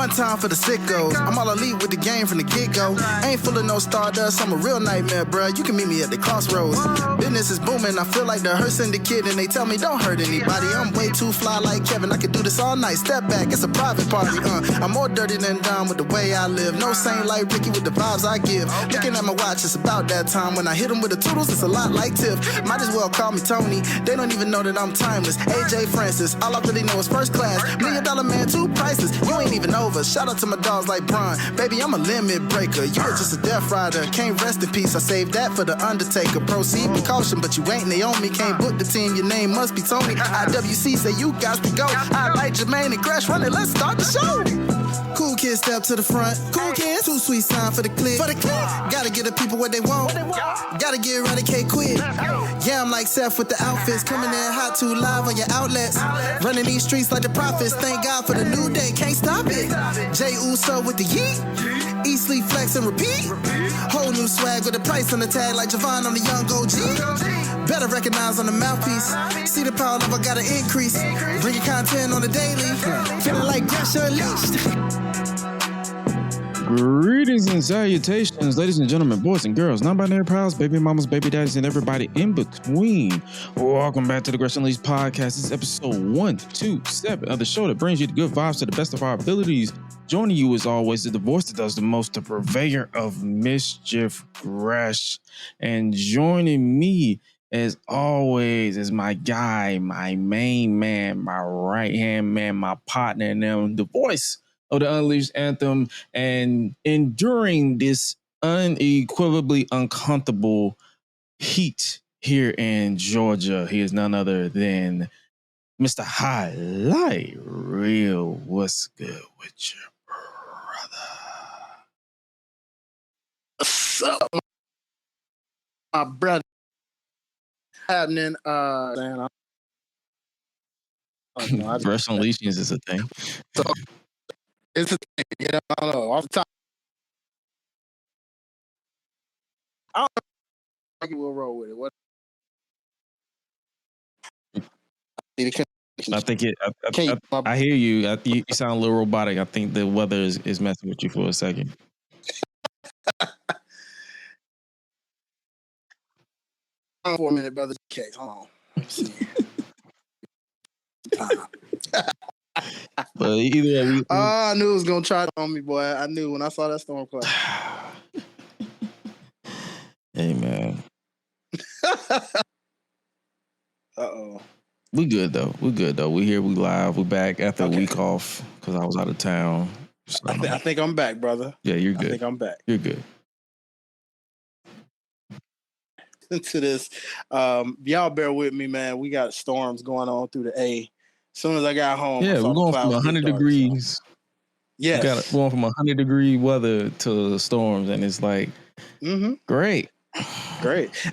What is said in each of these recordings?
One time for the sickos. I'm all elite with the game from the get-go. Ain't full of no stardust, I'm a real nightmare, bruh. You can meet me at the crossroads. Business is booming, I feel like the Hearst Syndicate, and they tell me don't hurt anybody. I'm way too fly like Kevin, I could do this all night. Step back, it's a private party, I'm more dirty than dumb with the way I live. No saint like Ricky with the vibes I give. Looking at my watch, it's about that time. When I hit them with the toodles, it's a lot like Tiff. Might as well call me Tony. They don't even know that I'm timeless. AJ Francis, all I really know is first class. $1 million man, two prices. You ain't even over. Shout out to my dogs like Bron. Baby, I'm a limit breaker. You are just a death rider. Can't rest in peace. I saved that for the Undertaker. Proceed with caution, but you ain't Naomi. Can't book the team. Your name must be Tony. IWC say you got to go. I like Jermaine and Crash running. Let's start the show. Cool kids step to the front. Cool kids. Too sweet sign for the click. Gotta give the people what they want. Gotta get eradicate quick. Yeah, I'm like Seth with the outfits. Coming in hot too live on your outlets. Running these streets like the prophets. Thank God for the new day. Can't stop it. Jey Uso with the yeet. Eat, sleep, flex, and repeat. Whole new swag with a price on the tag like Javon on the young OG. Better recognize on the mouthpiece. See the power level gotta increase. Bringing content on the daily. Feeling like Dasher Unleashed. Greetings and salutations, ladies and gentlemen, boys and girls, non-binary pals, baby mamas, baby daddies, and everybody in between. Welcome back to the Wrestling Unleashed podcast. This is episode 127 of the show that brings you the good vibes to the best of our abilities. Joining you as always is the voice that does the most, the purveyor of mischief, Gresh. And joining me as always is my guy, my main man, my right-hand man, my partner, and them, the voice of the Unleashed Anthem, and enduring this unequivocally uncomfortable heat here in Georgia. He is none other than Mr. Highlight Real. What's good with your brother? What's up, my brother? Happening, Wrestling Legions is a thing. So, it's a thing, you know, I don't know. Off the top, I don't know. We'll roll with it. What? I think it. I hear you. You sound a little robotic. I think the weather is messing with you for a second. For a minute, brother. Okay, hold on. But either way, I knew it was gonna try on me, boy. I knew when I saw that storm cloud. Hey, man. Uh-oh. We good though. We here. We live. We back after a week off because I was out of town. So, I think I'm back, brother. Yeah, you're good. I think I'm back. You're good. Into this, y'all bear with me, man. We got storms going on through the A. As soon as I got home, yeah, we're going from 100 degrees. So. Yeah, going from 100-degree weather to storms, and it's like, great.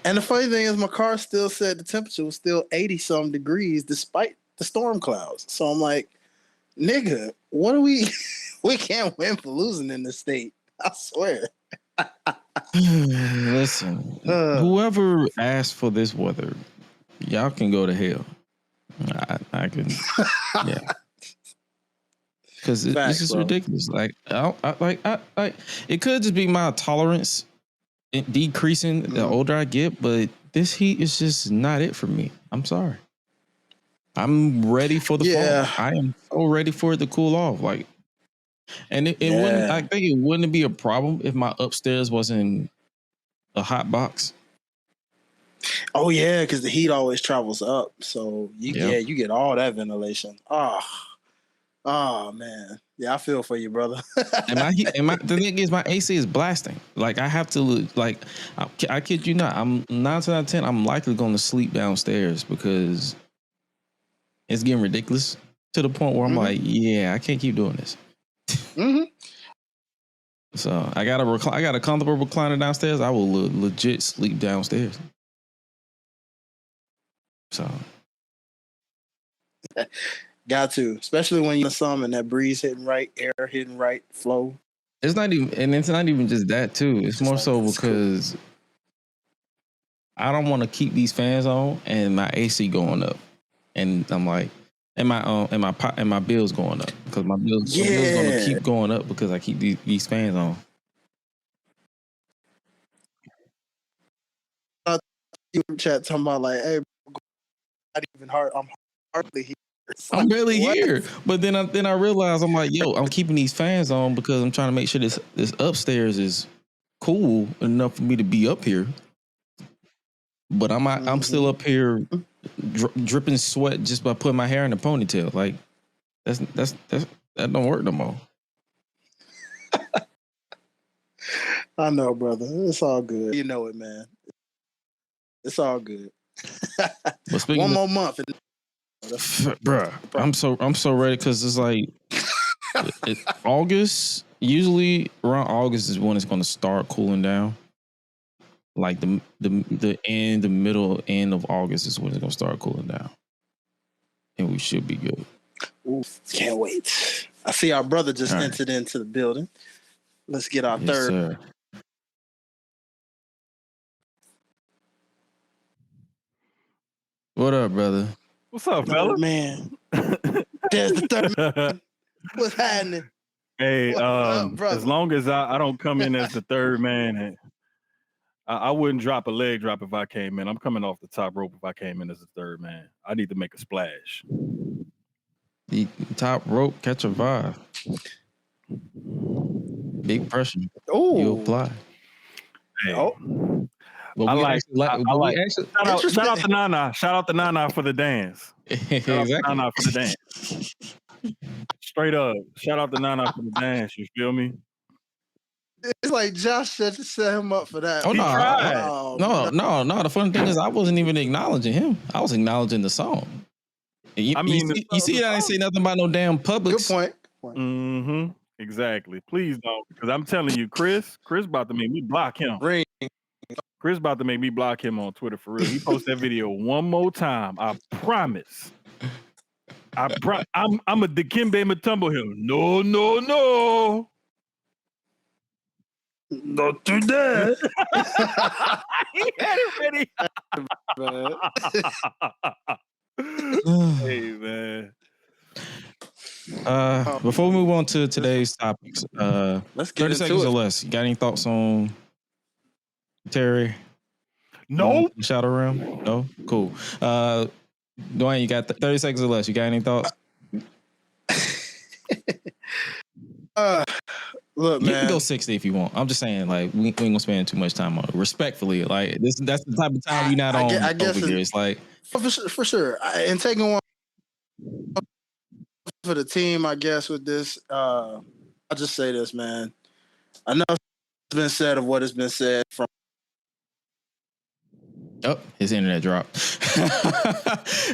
And the funny thing is, my car still said the temperature was still 80-some degrees despite the storm clouds. So I'm like, nigga, what are we? We can't win for losing in this state. I swear. Listen, whoever asked for this weather, y'all can go to hell. I can, yeah. Because this is ridiculous. Like, it could just be my tolerance decreasing the older I get, but this heat is just not it for me. I'm sorry. I'm ready for the fall. I am so ready for it to cool off. Like, and it wouldn't. I think it wouldn't be a problem if my upstairs wasn't a hot box. Oh yeah, because the heat always travels up, so you get all that ventilation. Oh man, yeah, I feel for you, brother. The thing is, my AC is blasting. Like I have to, I kid you not. I'm 9 out of 10. I'm likely going to sleep downstairs because it's getting ridiculous to the point where I'm like, yeah, I can't keep doing this. So I got a comfortable recliner downstairs. I will legit sleep downstairs. So got to, especially when you're in the summer and that breeze hitting right, air hitting right, flow. It's not even just that too. It's more so because I don't want to keep these fans on and my AC going up, and I'm like, And my bills going up because my bills gonna keep going up because I keep these fans on. Chat talking about like, hey, not even hard. I'm hardly here. I'm barely here, but then I realize I'm like, yo, I'm keeping these fans on because I'm trying to make sure this upstairs is cool enough for me to be up here. But I'm still up here dripping sweat just by putting my hair in a ponytail. Like that don't work no more. I know, brother. It's all good. You know it, man. It's all good. But One more month, bruh. I'm so ready because it's like August. Usually around August is when it's going to start cooling down. Like the middle end of August is when it's going to start cooling down, and we should be good. Ooh, can't wait. I see our brother just entered into the building. Let's get our third. Sir. What up, brother? What's up, fella? Man. There's the third man. What's happening? Hey, up, as long as I don't come in as the third man, I wouldn't drop a leg drop if I came in. I'm coming off the top rope if I came in as the third man. I need to make a splash. The top rope, catch a vibe. Big pressure. Oh, you apply. Hey. Oh. Well, shout out to Nana. Shout out to Nana for the dance. Exactly. Shout out to Nana for the dance. Straight up. Shout out to Nana for the dance. You feel me? It's like Josh set him up for that. Oh, he no. tried. No. The funny thing is I wasn't even acknowledging him. I was acknowledging the song. You see I didn't say nothing about no damn Publix. Good point. Mm-hmm. Exactly. Please don't. Because I'm telling you, Chris about to make me block him. Chris about to make me block him on Twitter for real. He posts that video one more time. I promise. I'm a Dikembe Mutombo him. No. Not today. He had it ready. Hey, man. Before we move on to today's topics, let's get 30 seconds or less. You got any thoughts on Terry? No. Shadow Realm? No? Cool. Dwayne, you got 30 seconds or less. You got any thoughts? Look, man. You can go 60 if you want. I'm just saying, like, we ain't gonna spend too much time on it. Respectfully, like, that's the type of time we not on over here. It's like for sure. And taking one for the team, I guess, with this, I'll just say this, man. Enough has been said of what has been said from. Oh, his internet dropped.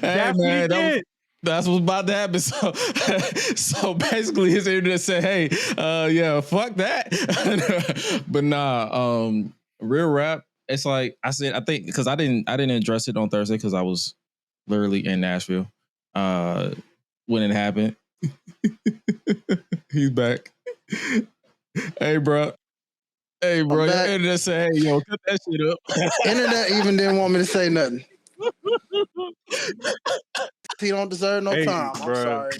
Hey, man, that's what's about to happen. So basically, his internet said, "Hey, yeah, fuck that." But nah, real rap. It's like I said. I think because I didn't address it on Thursday because I was literally in Nashville when it happened. He's back. Hey, bro. Your internet said, "Hey, yo, cut that shit up." Internet even didn't want me to say nothing. He don't deserve no time. I'm sorry.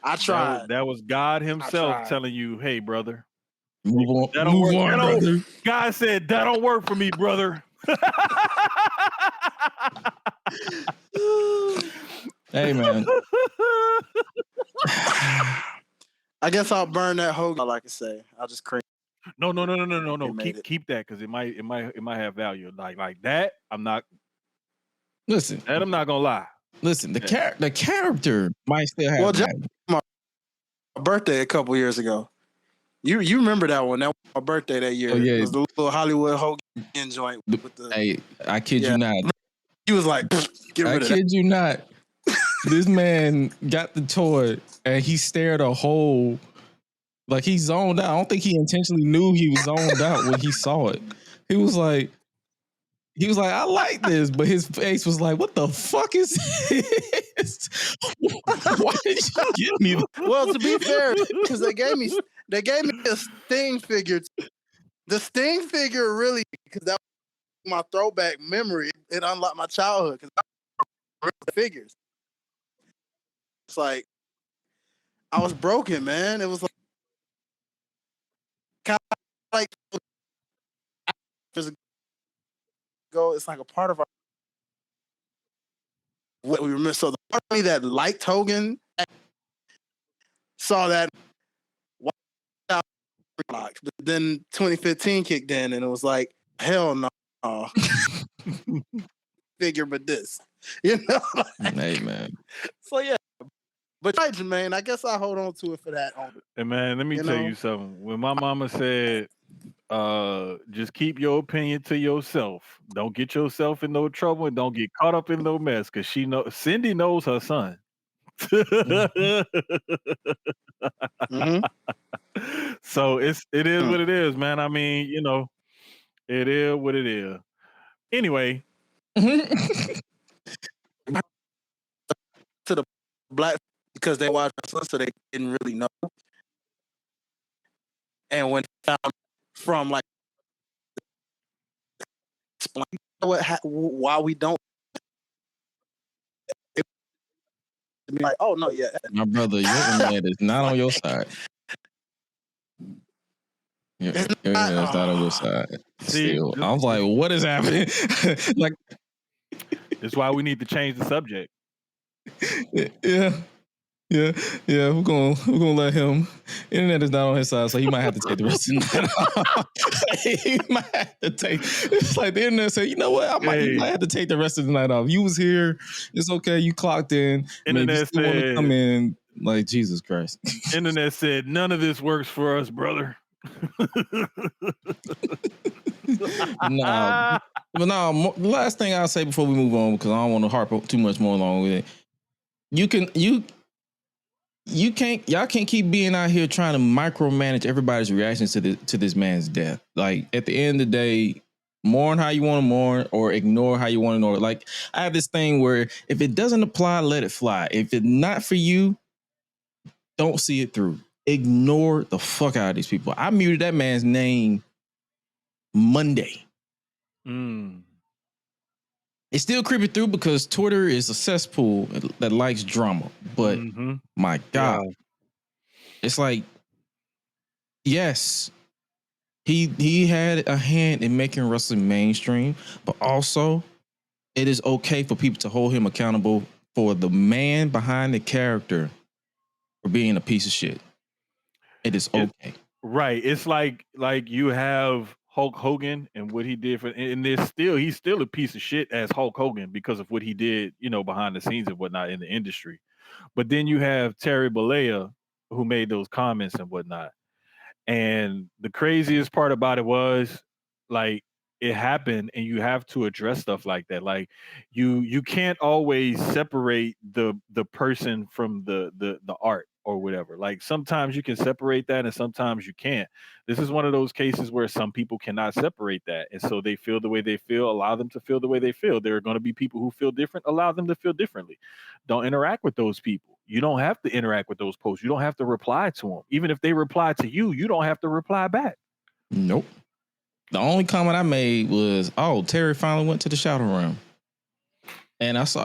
I tried. That was God himself telling you, "Hey, brother, move on, brother." God said that don't work for me, brother. Hey, man. I guess I'll burn that hoe. All I can say, I'll just cream. No. Keep that because it might have value. Like that. I'm not. Listen, that I'm not gonna lie. Listen, the character might still have. Well, just my birthday a couple years ago. You remember that one? That was my birthday that year. Oh, yeah. It was the little Hollywood Hogan joint with the. Hey, I kid you not. He was like, "Get rid of that." I kid you not. This man got the toy and he stared a hole. Like he zoned out. I don't think he intentionally knew he was zoned out when he saw it. He was like, I like this, but his face was like, what the fuck is this? Why did you give me this? Well, to be fair, because they gave me a Sting figure. The Sting figure really, because that was my throwback memory. It unlocked my childhood because I real figures. It's like I was broken, man. It was like kind of like years ago. It's like a part of our what we remember. So the part of me that liked Hogan saw that but then 2015 kicked in and it was like, hell no. Figure but this. You know? Hey man. So yeah. But Jermaine, I guess I hold on to it for that. Hey man, let me tell you something. When my mama said, just keep your opinion to yourself. Don't get yourself in no trouble and don't get caught up in no mess. Cause Cindy knows her son. So it is what it is, man. I mean, it is what it is. Anyway. To the black because they watched us, so they didn't really know. And when found from like explain why we don't be like, oh no, yeah. My brother, your internet is not on your side. Your internet is not on your side. Still, I was like, what is happening? Like, that's why we need to change the subject. Yeah. We're gonna let him. Internet is not on his side, so he might have to take the rest of the night off. He might have to take. It's like the internet said, you know what? You might have to take the rest of the night off. You was here. It's okay. You clocked in. Internet said, want to come in. Like Jesus Christ. Internet said none of this works for us, brother. No. But no. The last thing I'll say before we move on, because I don't want to harp too much more along with it. Y'all can't keep being out here trying to micromanage everybody's reactions to this man's death. Like at the end of the day, mourn how you want to mourn or ignore how you want to ignore. Like I have this thing where if it doesn't apply, let it fly. If it's not for you, don't see it through. Ignore the fuck out of these people. I muted that man's name Monday. It's still creeping through because Twitter is a cesspool that likes drama. But my God, it's like, yes, he had a hand in making wrestling mainstream, but also it is okay for people to hold him accountable for the man behind the character for being a piece of shit. It is okay. Right. It's like you have Hulk Hogan and what he did and he's still a piece of shit as Hulk Hogan because of what he did, behind the scenes and whatnot in the industry. But then you have Terry Bollea who made those comments and whatnot. And the craziest part about it was like it happened and you have to address stuff like that. Like you can't always separate the person from the art or whatever. Like sometimes you can separate that and sometimes you can't. This is one of those cases where some people cannot separate that. And so they feel the way they feel, allow them to feel the way they feel. There are going to be people who feel different, allow them to feel differently. Don't interact with those people. You don't have to interact with those posts. You don't have to reply to them. Even if they reply to you, you don't have to reply back. Nope. The only comment I made was, "Oh, Terry finally went to the shower room," and I saw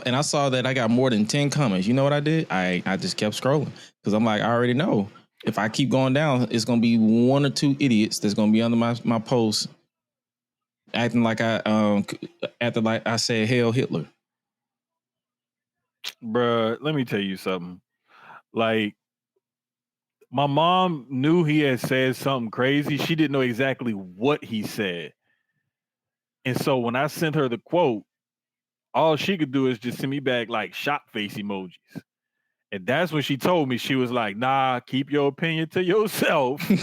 that I got more than 10 comments. You know what I did? I just kept scrolling because I'm like, I already know if I keep going down, it's gonna be one or two idiots that's gonna be under my post acting like I said Hail Hitler. Bruh, let me tell you something. Like, my mom knew he had said something crazy. She didn't know exactly what he said. And so when I sent her the quote, all she could do is just send me back like shock face emojis. And that's when she told me, she was like, nah, keep your opinion to yourself. Like,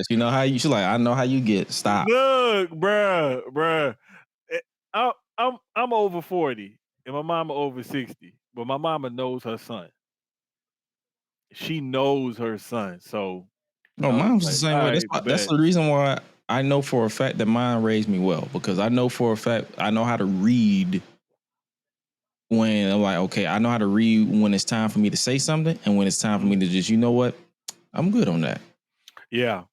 she's like, I know how you get. Stop. Look, bruh. I'm over 40 and my mama over 60, but my mama knows her son. She knows her son. So no, mine was the same way. That's the reason why I know for a fact that mine raised me well, because I know for a fact I know how to read when I'm like, okay, I know how to read when it's time for me to say something and when it's time for me to just, you know what, I'm good on that. Yeah.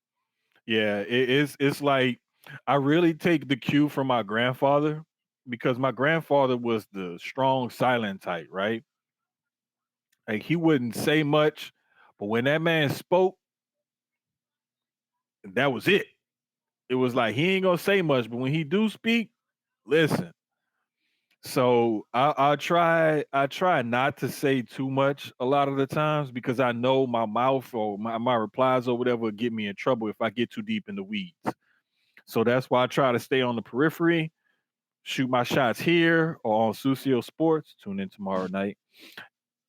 It's like I really take the cue from my grandfather because my grandfather was the strong, silent type, right? Like he wouldn't say much, but when that man spoke, that was it. It was like he ain't gonna say much, but when he do speak, listen. So I try not to say too much a lot of the times because I know my mouth or my replies or whatever will get me in trouble if I get too deep in the weeds. So that's why I try to stay on the periphery, shoot my shots here or on Sucio Sports. Tune in tomorrow night.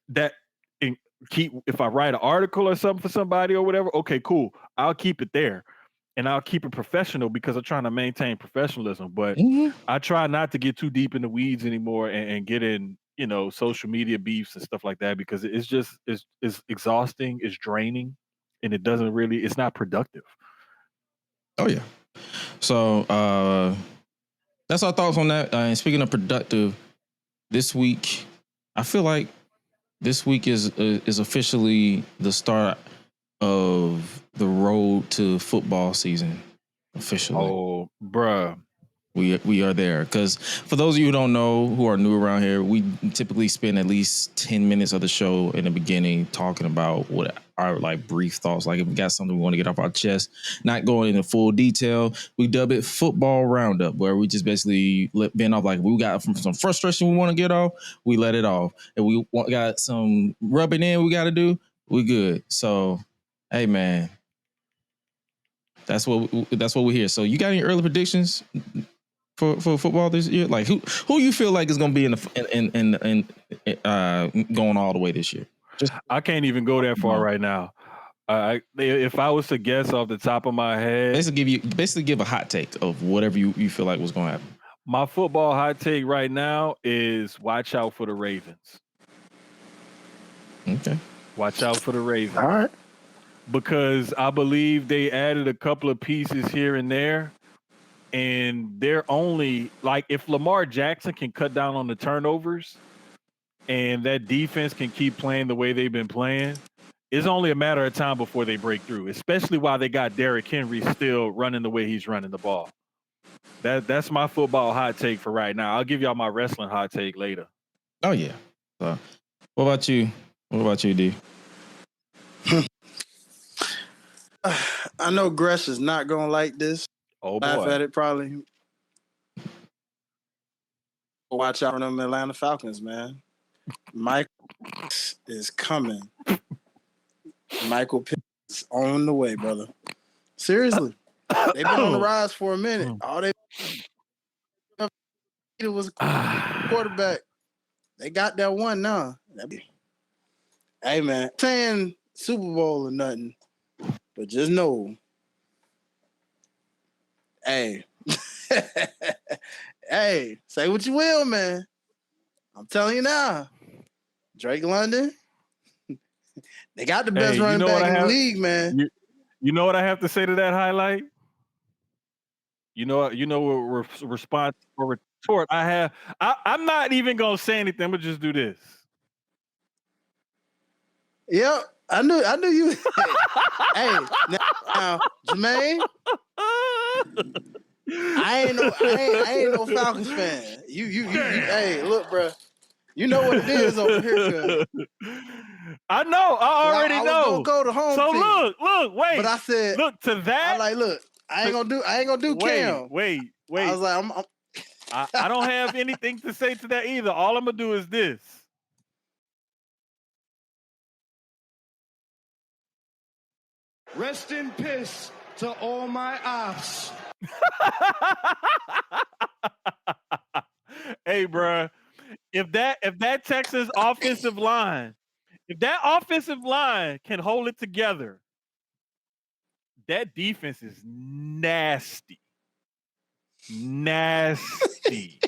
That and keep if I write an article or something for somebody or whatever, okay, cool. I'll keep it there. And I'll keep it professional because I'm trying to maintain professionalism. But I try not to get too deep in the weeds anymore and get in, social media beefs and stuff like that because it's exhausting, it's draining, and it's not productive. Oh yeah. So that's our thoughts on that. And speaking of productive, this week, I feel like this week is officially the start of the road to football season. Officially. Oh, bruh. We are there because for those of you who don't know, who are new around here, we typically spend at least 10 minutes of the show in the beginning talking about what our brief thoughts. Like if we got something we want to get off our chest, not going into full detail. We dub it football roundup, where we just basically bend off we got some frustration we want to get off, we let it off, and we got some rubbing in we got to do. We good. So, hey man, that's what we're here. So you got any early predictions for football this year? Like who you feel like is going to be in going all the way this year? I can't even go that far right now. If I was to guess off the top of my head, basically give a hot take of whatever you feel like was going to happen. My football hot take right now is watch out for the Ravens. Okay. Watch out for the Ravens. All right. Because I believe they added a couple of pieces here and there. And they're only if Lamar Jackson can cut down on the turnovers and that defense can keep playing the way they've been playing, it's only a matter of time before they break through, especially while they got Derrick Henry still running the way he's running the ball. That's my football hot take for right now. I'll give y'all my wrestling hot take later. Oh, yeah. What about you? What about you, D? I know Gresh is not going to like this. Oh, boy. Laugh at it, probably. Watch out for them Atlanta Falcons, man. Mike is coming. Michael Pitt is on the way, brother. Seriously. They've been on the rise for a minute. All they was a quarterback. They got that one now. Hey, man. Saying Super Bowl or nothing, but just know. Hey. Hey, say what you will, man. I'm telling you now. Drake London, they got the best running back in the league, man. You know what I have to say to that highlight? You know what response or retort I have? I'm not even gonna say anything. I'm gonna just do this. Yep, I knew you. Hey, now, Jermaine, I ain't no Falcons fan. You hey, look, bro. You know what it is over here, cuz. I know. I already know. I was gonna go to home so team. Look, wait. But I said, look to that. I ain't gonna do Cam. Wait. I was like, I don't have anything to say to that either. All I'm gonna do is this. Rest in peace to all my ops. Hey, bro. If that Texas offensive line, can hold it together, that defense is nasty. Nasty.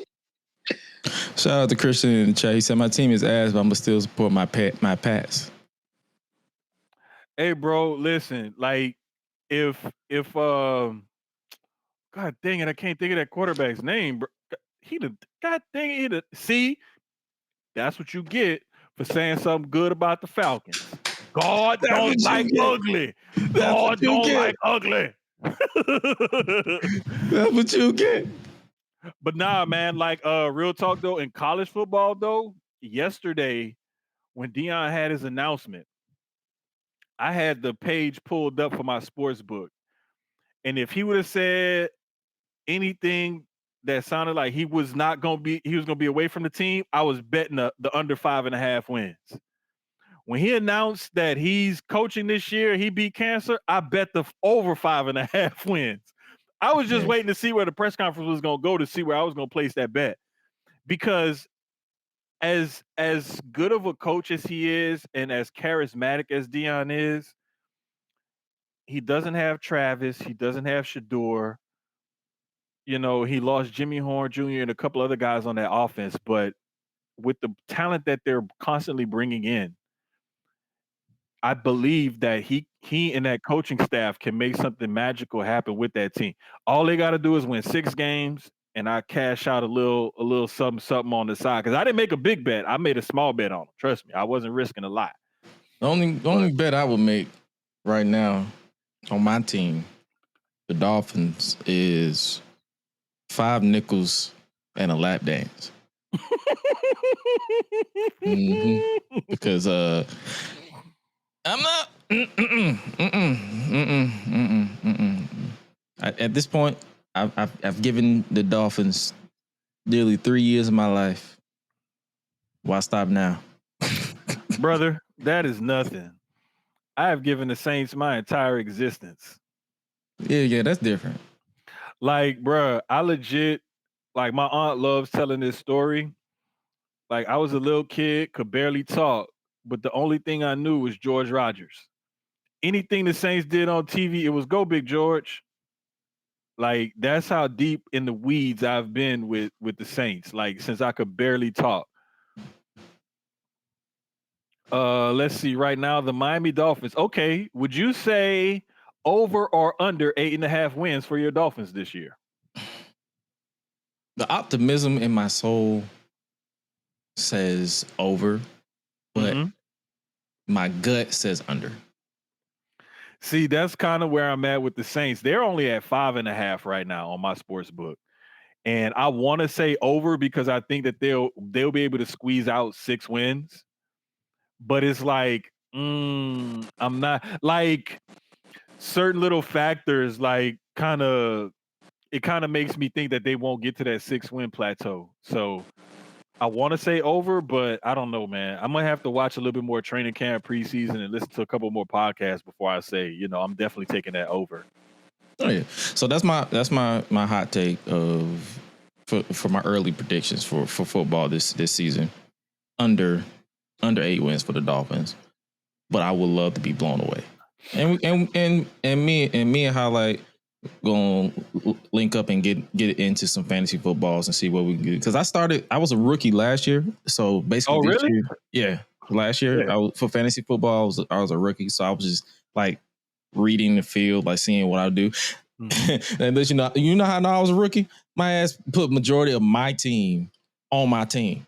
Shout out to Christian in the chat. He said my team is ass, but I'm gonna still support my Pats. Hey, bro, listen. If God dang it, I can't think of that quarterback's name, bro. God dang it, see, that's what you get for saying something good about the Falcons. God don't like ugly. God don't like ugly. That's what you get. But nah, man, like real talk though, in college football though, yesterday when Deion had his announcement, I had the page pulled up for my sports book. And if he would have said anything that sounded like he was gonna be away from the team, I was betting the under 5.5 wins. When he announced that he's coaching this year, he beat cancer, I bet the over 5.5 wins. I was just waiting to see where the press conference was gonna go to see where I was gonna place that bet. Because as good of a coach as he is and as charismatic as Deion is, he doesn't have Travis, he doesn't have Shador. You know, he lost Jimmy Horn Jr. and a couple other guys on that offense, but with the talent that they're constantly bringing in, I believe that he and that coaching staff can make something magical happen with that team. All they got to do is win 6 games, and I cash out a little something on the side because I didn't make a big bet. I made a small bet on them. Trust me, I wasn't risking a lot. The only bet I would make right now on my team, the Dolphins, is 5 nickels and a lap dance. Because I'm not. At this point, I've given the Dolphins nearly 3 years of my life. Why stop now? Brother, that is nothing. I have given the Saints my entire existence. Yeah, that's different. Like, bruh, I legit, like, my aunt loves telling this story. Like, I was a little kid, could barely talk, but the only thing I knew was George Rogers. Anything the Saints did on TV, it was go Big George. Like, that's how deep in the weeds I've been with the Saints, like, since I could barely talk. Let's see. Right now, the Miami Dolphins. Okay, would you say over or under 8.5 wins for your Dolphins this year? The optimism in my soul says over, but my gut says under. See, that's kind of where I'm at with the Saints. They're only at 5.5 right now on my sports book. And I want to say over because I think that they'll be able to squeeze out 6 wins. But it's like, I'm not, like, certain little factors, like, it kind of makes me think that they won't get to that 6-win plateau. So I want to say over, but I don't know, man. I'm gonna have to watch a little bit more training camp preseason and listen to a couple more podcasts before I say, I'm definitely taking that over. Oh yeah. So that's my hot take for my early predictions for football this season. Under 8 wins for the Dolphins, but I would love to be blown away. And me and Highlight gonna link up and get into some fantasy footballs and see what we can do. Because I was a rookie last year, so basically this year, last year for fantasy football I was a rookie, so I was just like reading the field, like seeing what I do. And let you know how I was a rookie. My ass put majority of my team on my team.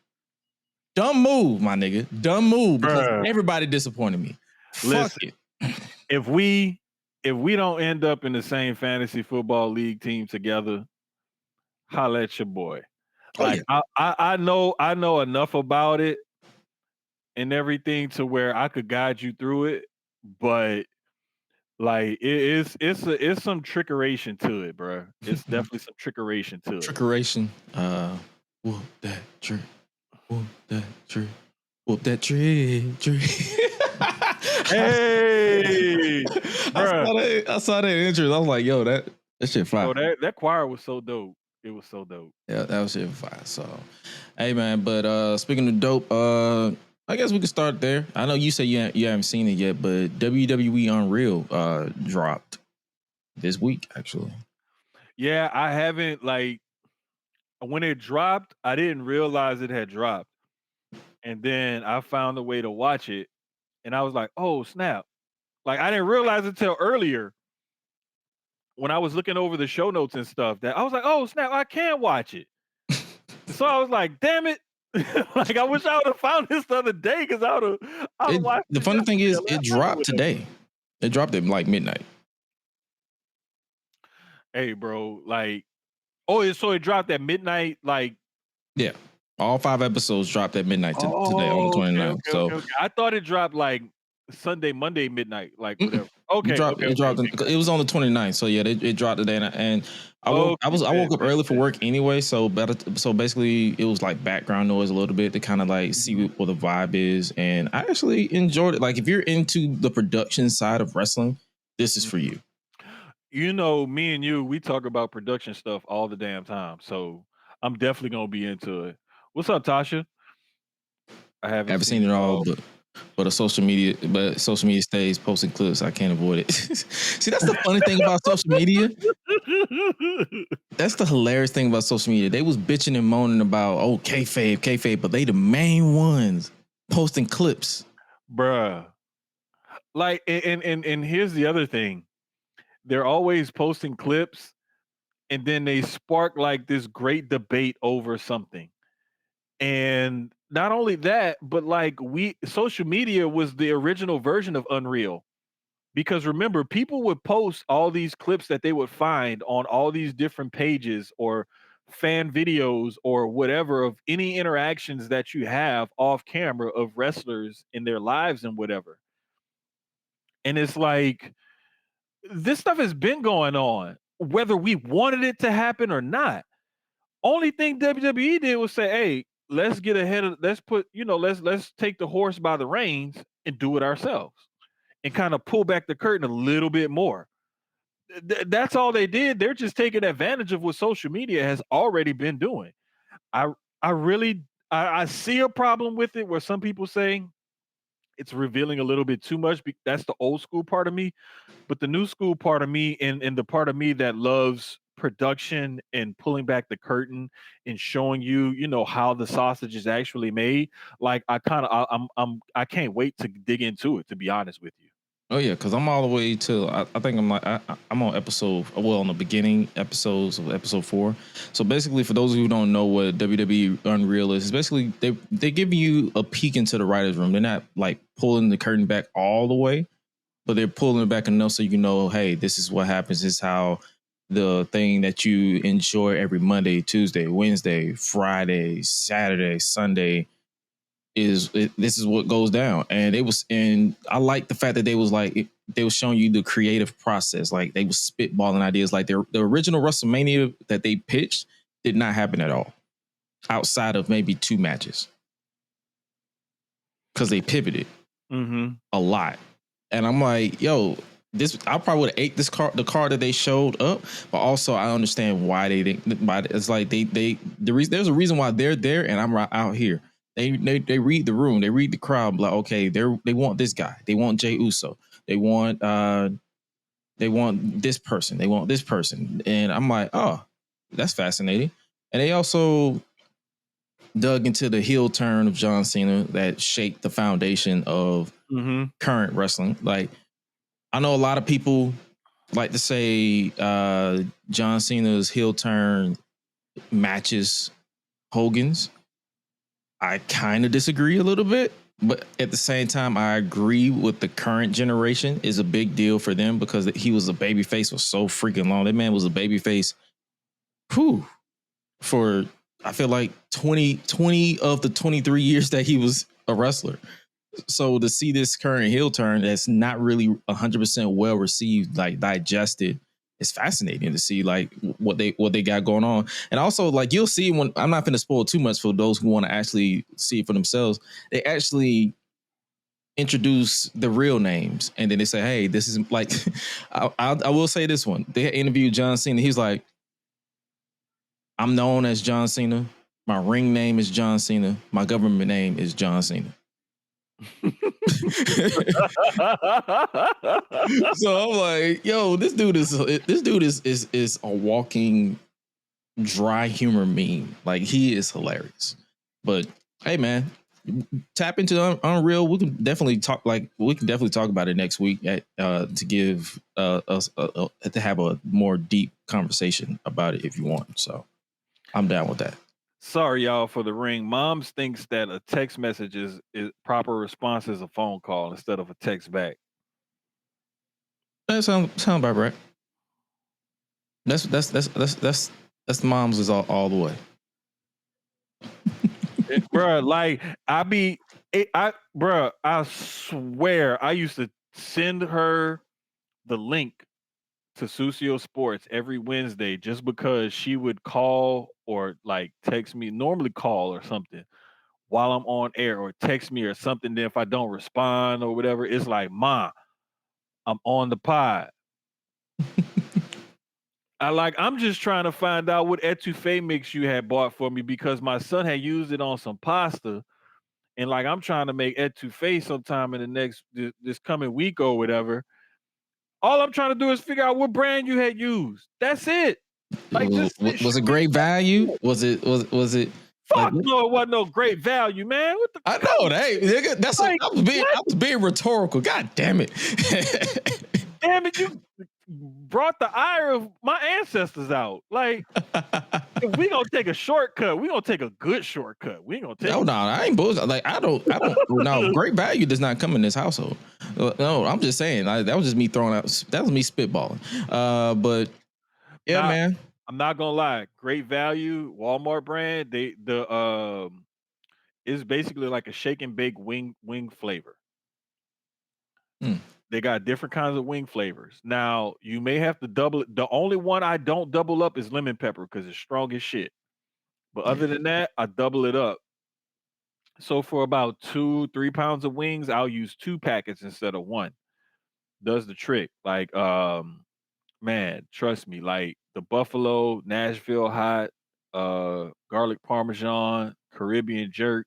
Dumb move, my nigga. Dumb move because everybody disappointed me. Fuck it. If we don't end up in the same fantasy football league team together, holla at your boy. Like, I know enough about it and everything to where I could guide you through it, but like it's some trickeration to it, bro. It's definitely some trickeration to it. Trickeration. Whoop that trick. Whoop that trick. Whoop that trick. Hey, I saw that entrance. I was like, yo, that shit fire. Bro, that choir was so dope. It was so dope. Yeah, that was shit fire. So, hey man, but speaking of dope, I guess we could start there. I know you say you haven't seen it yet, but WWE Unreal dropped this week, actually. Yeah, I haven't, like, when it dropped, I didn't realize it had dropped. And then I found a way to watch it, and I was like, oh, snap. Like, I didn't realize it until earlier when I was looking over the show notes and stuff that I was like, oh, snap, I can watch it. So I was like, damn it. Like, I wish I would have found this the other day because I would have watched it. The funny thing is, it dropped today. It dropped at like midnight. Hey, bro, like, Oh, so it dropped at midnight, like. Yeah. All 5 episodes dropped at midnight today on the Oh, 29th. okay. I thought it dropped like Sunday, Monday, midnight, like whatever. Okay, it dropped. It was on the 29th, so yeah, it dropped today, and I woke up early for work anyway, so basically it was like background noise a little bit to kind of like see what the vibe is, and I actually enjoyed it. Like if you're into the production side of wrestling, this is for you. You know, me and you, we talk about production stuff all the damn time, so I'm definitely gonna be into it. What's up, Tasha? I haven't seen it all, but social media stays posting clips. I can't avoid it. See, that's the funny thing about social media. That's the hilarious thing about social media. They was bitching and moaning about kayfabe, but they the main ones posting clips, bruh. Like, and here's the other thing: they're always posting clips, and then they spark like this great debate over something. And not only that, but like social media was the original version of Unreal. Because remember, people would post all these clips that they would find on all these different pages or fan videos or whatever of any interactions that you have off camera of wrestlers in their lives and whatever. And it's like, this stuff has been going on, whether we wanted it to happen or not. Only thing WWE did was say, "Hey, let's get ahead of. Let's take the horse by the reins and do it ourselves, and kind of pull back the curtain a little bit more." That's all they did. They're just taking advantage of what social media has already been doing. I I really I see a problem with it where some people say it's revealing a little bit too much. That's the old school part of me. But the new school part of me and the part of me that loves production and pulling back the curtain and showing you, how the sausage is actually made. Like I can't wait to dig into it, to be honest with you. Oh yeah, because I'm all the way to I think I'm on on the beginning episodes of episode 4. So basically, for those who don't know what WWE Unreal is, basically they give you a peek into the writers' room. They're not like pulling the curtain back all the way, but they're pulling it back enough so you know, hey, this is what happens. This is how the thing that you enjoy every Monday, Tuesday, Wednesday, Friday, Saturday, Sunday this is what goes down. And I like the fact that they was showing you the creative process. Like they was spitballing ideas. Like the original WrestleMania that they pitched did not happen at all, outside of maybe 2 matches, because they pivoted a lot. And I'm like, yo, this I probably would have ate the card that they showed up, but also I understand why they didn't. It's like there's a reason why they're there and I'm right out here. They read the room, they read the crowd. Like, okay, they want this guy, they want Jey Uso, they want this person, they want this person, and I'm like, oh, that's fascinating. And they also dug into the heel turn of John Cena that shaped the foundation of current wrestling. Like, I know a lot of people like to say John Cena's heel turn matches Hogan's. I kind of disagree a little bit, but at the same time, I agree with the current generation is a big deal for them because he was a babyface for so freaking long. That man was a babyface for, I feel like 20 of the 23 years that he was a wrestler. So to see this current heel turn that's not really 100% well received, like digested, it's fascinating to see like what they got going on. And also, like, you'll see, when I'm not going to spoil too much for those who want to actually see it for themselves, they actually introduce the real names, and then they say, hey, this is like I will say this one. They interviewed John Cena. He's like, I'm known as John Cena. My ring name is John Cena. My government name is John Cena. So I'm like, yo, this dude is a walking dry humor meme. Like, he is hilarious. But hey, man, tap into Unreal. We can definitely talk about it next week to give us to have a more deep conversation about it if you want. So I'm down with that. Sorry, y'all, for the ring. Moms thinks that a text message is proper response is a phone call instead of a text back. That sound about right. That's That's the moms is all the way. Bruh, like I swear I used to send her the link to Susio Sports every Wednesday just because she would call or like text me, normally call or something while I'm on air, or text me or something. Then if I don't respond or whatever, it's like, Ma, I'm on the pod. I'm just trying to find out what etouffee mix you had bought for me because my son had used it on some pasta. And like I'm trying to make etouffee sometime in the this coming week or whatever. All I'm trying to do is figure out what brand you had used. That's it. Like just Was it great value? Was it Fuck no, it wasn't no great value, man. What the I know, hey, nigga, that's like, I was being rhetorical. God damn it. Damn it, you brought the ire of my ancestors out. Like, if we gonna take a shortcut, we gonna take a good shortcut. We ain't gonna take I ain't bullshit. Like, I don't no, great value does not come in this household. No, I'm just saying, that was just me throwing out, that was me spitballing. But yeah, man. I'm not gonna lie, great value, Walmart brand, it's basically like a shake and bake wing flavor. They got different kinds of wing flavors. Now, you may have to double it. The only one I don't double up is lemon pepper because it's strong as shit. But other than that, I double it up. So for about 2-3 pounds of wings, I'll use 2 packets instead of 1. Does the trick. Like, man, trust me, like the Buffalo, Nashville hot, garlic parmesan, Caribbean jerk,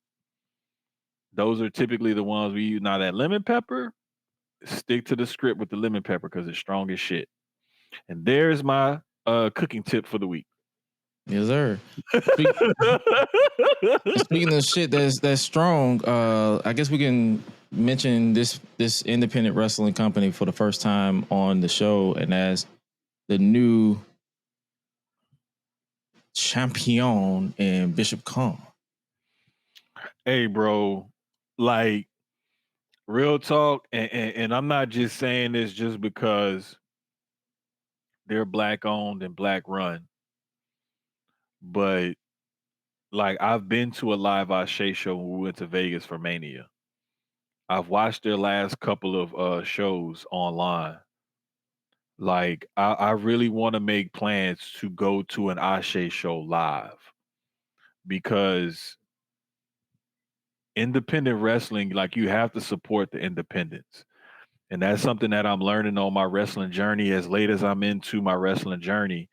those are typically the ones we use. Now that lemon pepper, stick to the script with the lemon pepper because it's strong as shit. And there's my cooking tip for the week. Yes, sir. Speaking of shit that's strong, I guess we can mention this independent wrestling company for the first time on the show, and as the new champion in Bishop Kong. Hey, bro, like real talk, and I'm not just saying this just because they're black owned and black run, but like I've been to a live Ashe show when we went to Vegas for Mania. I've watched their last couple of shows online. Like I really want to make plans to go to an Ashe show live because independent wrestling, like you have to support the independents. And that's something that I'm learning on my wrestling journey as late as I'm into my wrestling journey,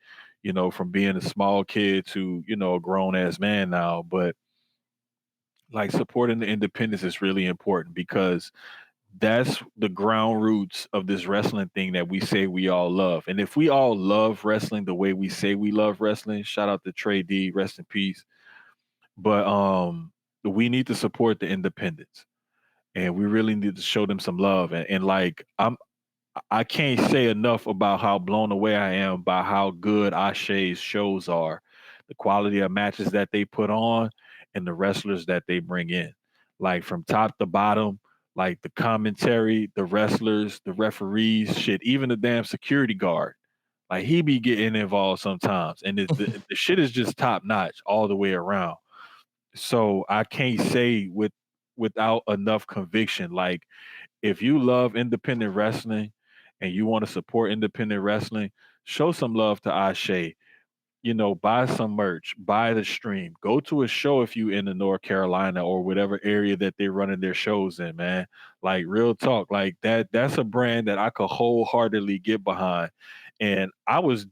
from being a small kid to, a grown ass man now. But like supporting the independents is really important because that's the ground roots of this wrestling thing that we say we all love. And if we all love wrestling the way we say we love wrestling, shout out to Trey D, rest in peace. But we need to support the independents. And we really need to show them some love. And like I can't say enough about how blown away I am by how good Ashe's shows are, the quality of matches that they put on, and the wrestlers that they bring in. Like from top to bottom, like the commentary, the wrestlers, the referees, shit, even the damn security guard. Like he be getting involved sometimes. And the shit is just top notch all the way around. So I can't say without enough conviction, like if you love independent wrestling and you want to support independent wrestling, show some love to Ashe. Buy some merch, buy the stream, go to a show if you in the North Carolina or whatever area that they're running their shows in, man. Like real talk, like that's a brand that I could wholeheartedly get behind. And I was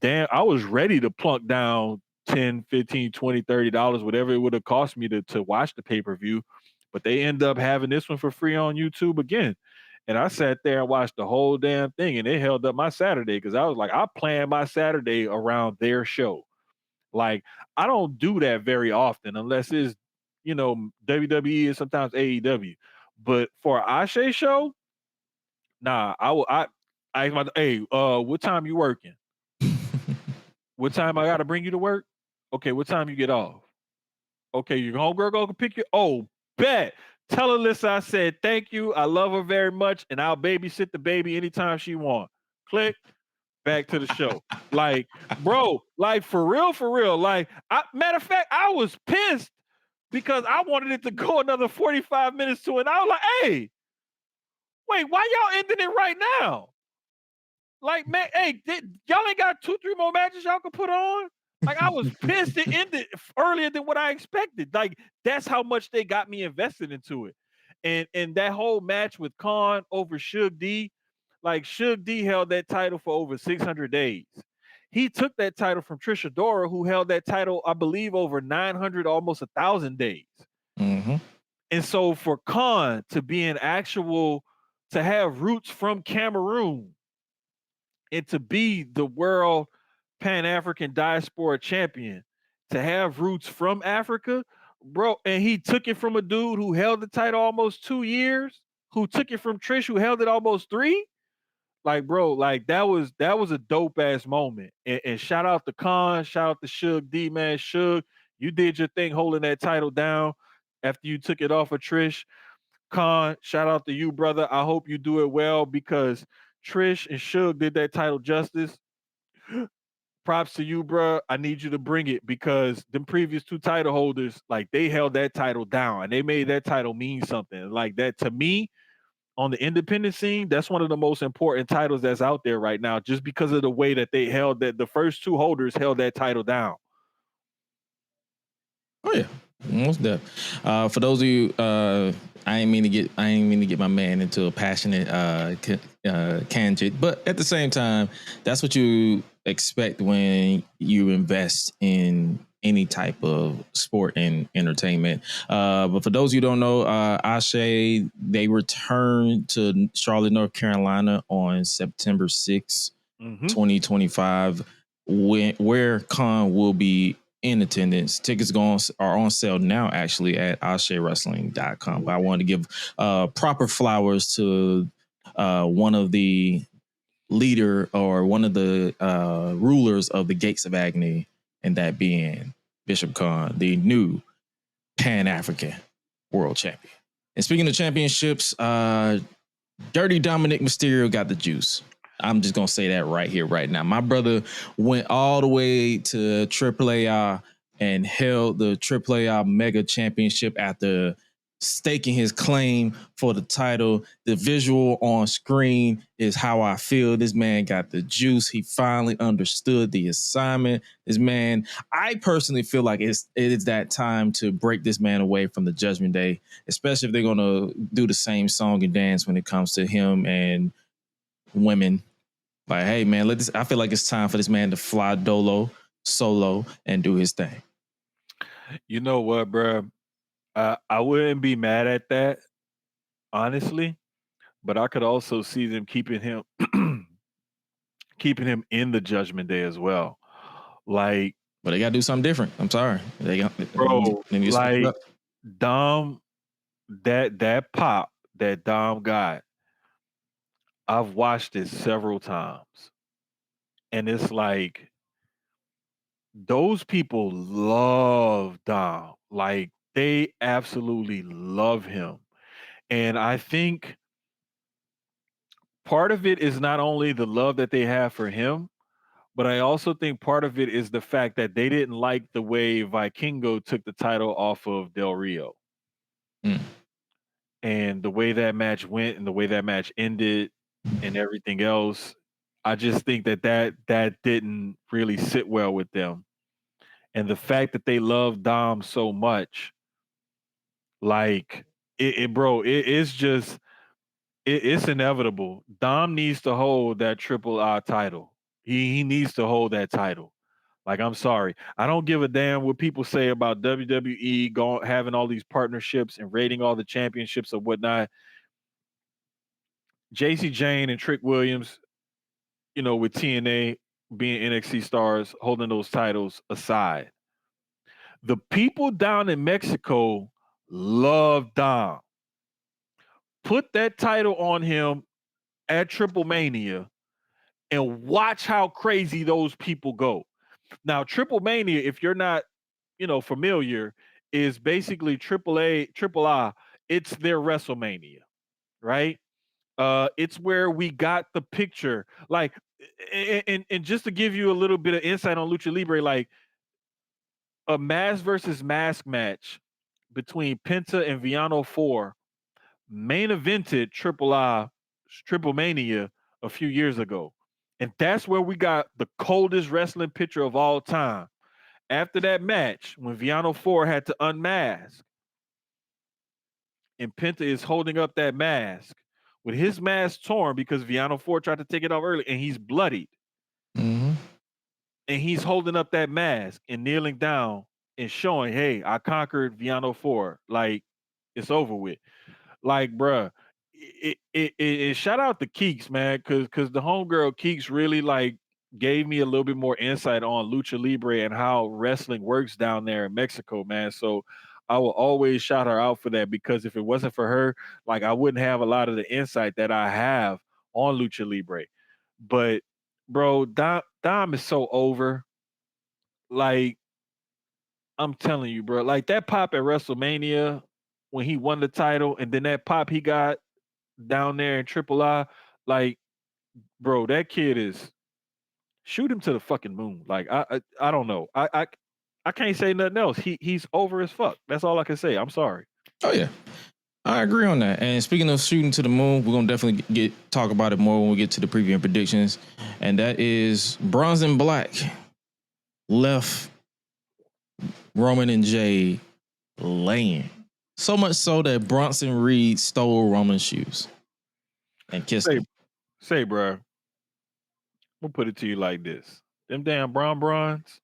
ready to plunk down 10, 15, 20, $30, whatever it would have cost me to watch the pay-per-view. But they end up having this one for free on YouTube again. And I sat there and watched the whole damn thing, and it held up my Saturday because I was like, I planned my Saturday around their show. Like, I don't do that very often unless it's, WWE and sometimes AEW. But for an Ashe show, nah, I ask my, hey, what time you working? What time I gotta bring you to work? Okay, what time you get off? Okay, your homegirl go pick you. Oh, bet. Tell Alyssa I said thank you. I love her very much, and I'll babysit the baby anytime she want. Click. back to the show. Like, bro, like for real. Like, matter of fact, I was pissed because I wanted it to go another 45 minutes to an hour. Like, hey, wait, why y'all ending it right now? Like, man, hey, y'all ain't got 2-3 more matches y'all can put on? Like, I was pissed it ended earlier than what I expected. Like, that's how much they got me invested into it. And that whole match with Khan over Suge D, like Suge D held that title for over 600 days. He took that title from Trish Adora, who held that title, I believe, over 900, almost 1,000 days. Mm-hmm. And so for Khan to be to have roots from Cameroon and to be the world Pan-African diaspora champion, to have roots from Africa, bro, and he took it from a dude who held the title almost 2 years, who took it from Trish, who held it almost 3. Like, bro, like that was a dope ass moment. And shout out to Khan, shout out to Suge D, man. Suge, you did your thing holding that title down after you took it off of Trish. Khan, shout out to you, brother. I hope you do it well because Trish and Suge did that title justice. Props to you, bro. I need you to bring it because them previous 2 title holders, like they held that title down and they made that title mean something. Like that to me, on the independent scene, that's one of the most important titles that's out there right now, just because of the way that they held that the first 2 holders held that title down. Oh yeah, most definitely. For those of you, I ain't mean to get my man into a passionate tangent, but at the same time, that's what you expect when you invest in any type of sport and entertainment. But for those of you who don't know, Ashe, they returned to Charlotte, North Carolina on September 6th, 2025, where Khan will be in attendance. Tickets are on sale now, actually, at AsheWrestling.com. But I wanted to give proper flowers to one of the one of the rulers of the Gates of Agony, and that being Bishop Khan, the new Pan-African World Champion. And speaking of championships, Dirty Dominik Mysterio got the juice. I'm just going to say that right here, right now. My brother went all the way to AAA and held the AAA Mega Championship after staking his claim for the title. The visual on screen is how I feel. This man got the juice. He finally understood the assignment. This man, I personally feel like it is that time to break this man away from the Judgment Day, especially if they're going to do the same song and dance when it comes to him and women. Like, hey man, I feel like it's time for this man to fly solo and do his thing. You know what, bro? I wouldn't be mad at that, honestly, but I could also see them keeping him in the Judgment Day as well. Like, but they got to do something different. I'm sorry, bro. Like Dom, that pop that Dom got, I've watched it several times, and it's like those people love Dom. Like they absolutely love him. And I think part of it is not only the love that they have for him, but I also think part of it is the fact that they didn't like the way Vikingo took the title off of Del Rio. And the way that match went and the way that match ended and everything else, I just think that didn't really sit well with them. And the fact that they love Dom so much, like it's inevitable. Dom needs to hold that Triple I title. He needs to hold that title. Like, I'm sorry. I don't give a damn what people say about WWE having all these partnerships and rating all the championships or whatnot. JC Jane and Trick Williams, with TNA being NXT stars, holding those titles aside. The people down in Mexico love Dom. Put that title on him at Triple Mania and watch how crazy those people go. Now, Triple Mania, if you're not, familiar, is basically Triple I. It's their WrestleMania, right? It's where we got the picture. Like, and just to give you a little bit of insight on Lucha Libre, like a mask versus mask match between Penta and Viano 4 main evented Triple Mania a few years ago. And that's where we got the coldest wrestling picture of all time. After that match, when Viano 4 had to unmask, and Penta is holding up that mask with his mask torn because Viano 4 tried to take it off early and he's bloodied. Mm-hmm. And he's holding up that mask and kneeling down and showing, hey, I conquered Viano 4. Like, it's over with. Like, bruh, shout out to Keeks, man, because the homegirl Keeks really like gave me a little bit more insight on Lucha Libre and how wrestling works down there in Mexico, man. So I will always shout her out for that, because if it wasn't for her, like, I wouldn't have a lot of the insight that I have on Lucha Libre. But bro, Dom is so over. Like, I'm telling you, bro, like that pop at WrestleMania when he won the title, and then that pop he got down there in Triple I, like, bro, that kid is, shoot him to the fucking moon. Like, I don't know. I can't say nothing else. He's over as fuck. That's all I can say. I'm sorry. Oh yeah, I agree on that. And speaking of shooting to the moon, we're gonna definitely talk about it more when we get to the preview and predictions. And that is Bronson Black left Roman and Jey laying. So much so that Bronson Reed stole Roman's shoes and kissed him. Say, bro, we'll put it to you like this. Them damn Brons.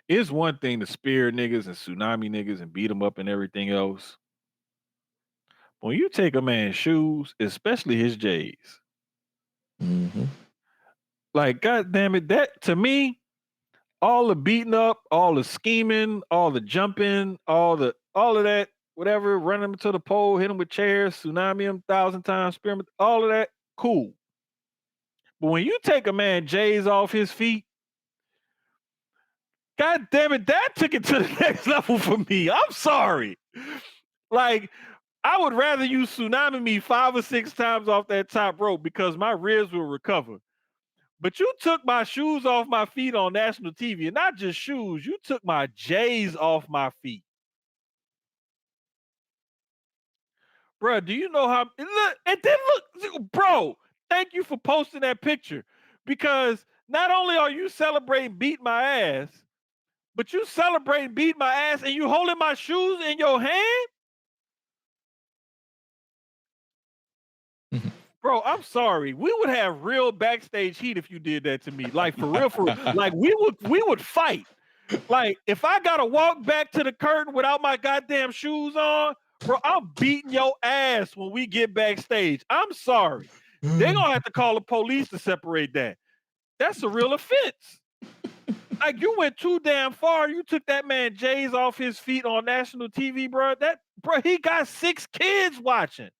It's one thing to spear niggas and tsunami niggas and beat them up and everything else. When you take a man's shoes, especially his J's, like, God damn it, that, to me, all the beating up, all the scheming, all the jumping, all of that, whatever, run him to the pole, hit him with chairs, tsunami him 1,000 times, spear him, all of that, cool. But when you take a man J's off his feet, God damn it, that took it to the next level for me. I'm sorry. Like, I would rather you tsunami me 5 or 6 times off that top rope because my ribs will recover. But you took my shoes off my feet on national TV, and not just shoes, you took my J's off my feet. Bro, do you know how, look, and then look, bro, thank you for posting that picture, because not only are you celebrating beat my ass, but you celebrating beat my ass and you holding my shoes in your hand? Bro, I'm sorry. We would have real backstage heat if you did that to me. Like, for real, like, we would fight. Like, if I gotta walk back to the curtain without my goddamn shoes on, bro, I'm beating your ass when we get backstage. I'm sorry. They're gonna have to call the police to separate that. That's a real offense. Like, you went too damn far. You took that man J's off his feet on national TV, bro. He got 6 kids watching.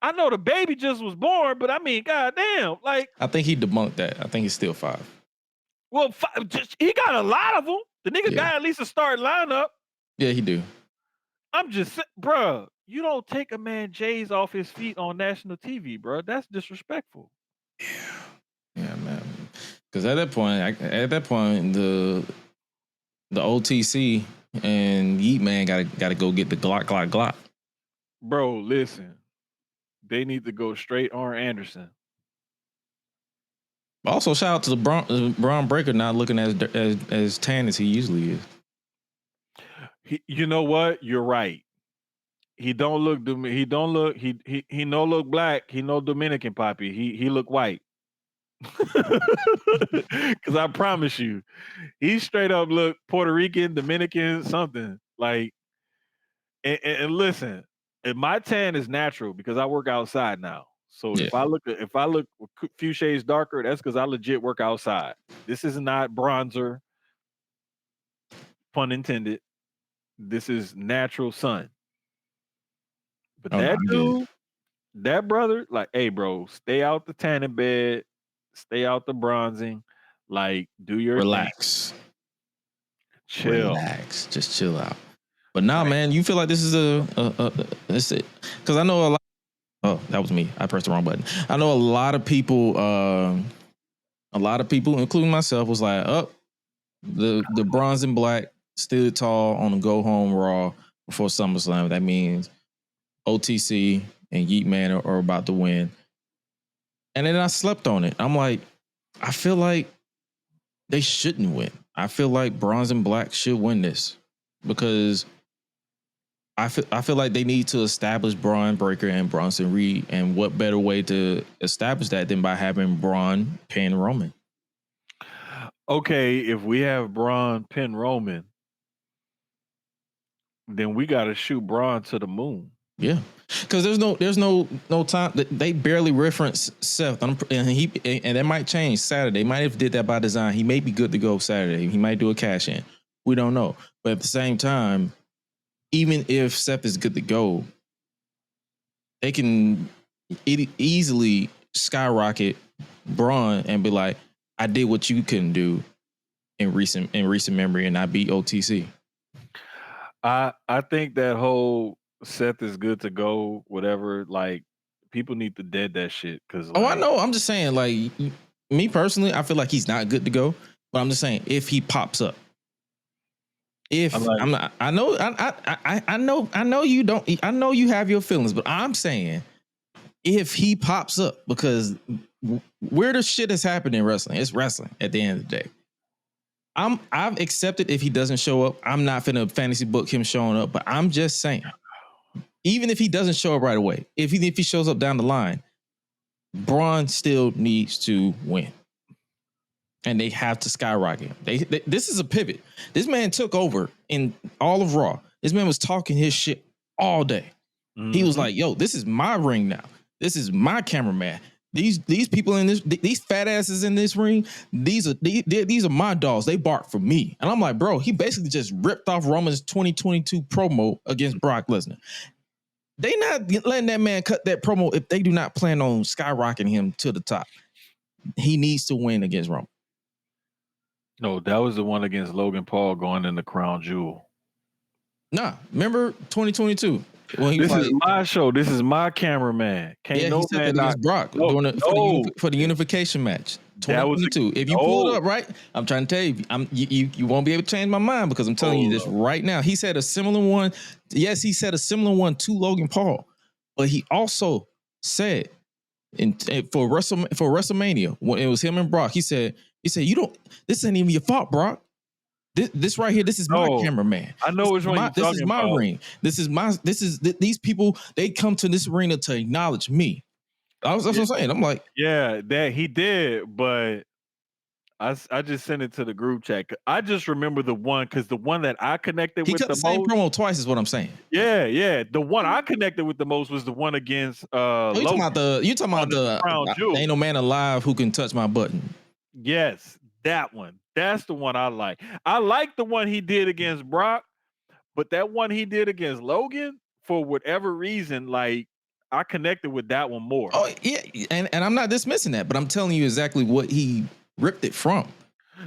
I know the baby just was born, but I mean, goddamn, like, I think he debunked that. I think he's still 5. Well, he got a lot of them. The nigga got at least a starting lineup. Yeah, he do. I'm just, bro, you don't take a man J's off his feet on national TV, bro. That's disrespectful. Yeah, man. Because at that point, the OTC and Yeet Man gotta go get the Glock. Bro, listen. They need to go straight Arn Anderson. Also, shout out to the Bron Breakker not looking as tan as he usually is. You know what? You're right. He don't look. He don't look. He no look black. He no Dominican poppy. He look white. Because I promise you, he straight up look Puerto Rican, Dominican, something like. And listen, and my tan is natural because I work outside now. So if I look a few shades darker, that's because I legit work outside. This is not bronzer, pun intended. This is natural sun. But that dude, that brother, like, hey, bro, stay out the tanning bed, stay out the bronzing, like, do your relax, thing. Chill, relax, just chill out. But now, man, you feel like this is this it? Because I know a lot. Oh, that was me. I pressed the wrong button. I know a lot of people, including myself, was like, "Oh, the bronze and black stood tall on the go home Raw before SummerSlam. That means OTC and Yeet Man are about to win." And then I slept on it. I'm like, I feel like they shouldn't win. I feel like bronze and black should win this because I feel like they need to establish Braun Breaker and Bronson Reed, and what better way to establish that than by having Braun pin Roman? Okay, if we have Braun pin Roman, then we got to shoot Braun to the moon. Yeah, because there's no time. They barely reference Seth, and that might change Saturday. They might have did that by design. He may be good to go Saturday. He might do a cash in. We don't know, but at the same time, even if Seth is good to go, they can easily skyrocket Braun and be like, "I did what you couldn't do in recent memory, and I beat OTC." I think that whole Seth is good to go, whatever. Like, people need to dead that shit because. Oh, I know. I'm just saying, like, me personally, I feel like he's not good to go. But I'm just saying, if he pops up, I know you don't. I know you have your feelings, but I'm saying, if he pops up, because where the shit is happening in wrestling, it's wrestling at the end of the day. I've accepted if he doesn't show up. I'm not finna fantasy book him showing up, but I'm just saying, even if he doesn't show up right away, if he shows up down the line, Braun still needs to win. And they have to skyrocket. This is a pivot. This man took over in all of Raw. This man was talking his shit all day. Mm-hmm. He was like, "Yo, this is my ring now. This is my cameraman. These people in this, these fat asses in this ring, these are my dogs. They bark for me." And I'm like, bro, he basically just ripped off Roman's 2022 promo against Brock Lesnar. They not letting that man cut that promo if they do not plan on skyrocketing him to the top. He needs to win against Roman. No, that was the one against Logan Paul going in the Crown Jewel. Nah, remember 2022? When this is my show. This is my cameraman. Can't he said that against Brock for the unification match. 2022. If you pull it up, right, I'm trying to tell you, you won't be able to change my mind because I'm telling you this right now. He said a similar one. Yes, he said a similar one to Logan Paul, but he also said for WrestleMania when it was him and Brock, he said you don't. This ain't even your fault, Brock. This right here, this is my cameraman. I know which one you're talking about. This is my ring. These people, they come to this arena to acknowledge me. That's what I'm saying. I'm like, yeah, that he did, but I just sent it to the group chat. I just remember the one because the one that I connected with the most. He cut the same promo twice, is what I'm saying. Yeah. The one I connected with the most was the one against you talking about the Crown Jewel. Ain't no man alive who can touch my button. Yes, that one. That's the one I like. I like the one he did against Brock, but that one he did against Logan, for whatever reason, like, I connected with that one more. Oh, yeah. And I'm not dismissing that, but I'm telling you exactly what he ripped it from.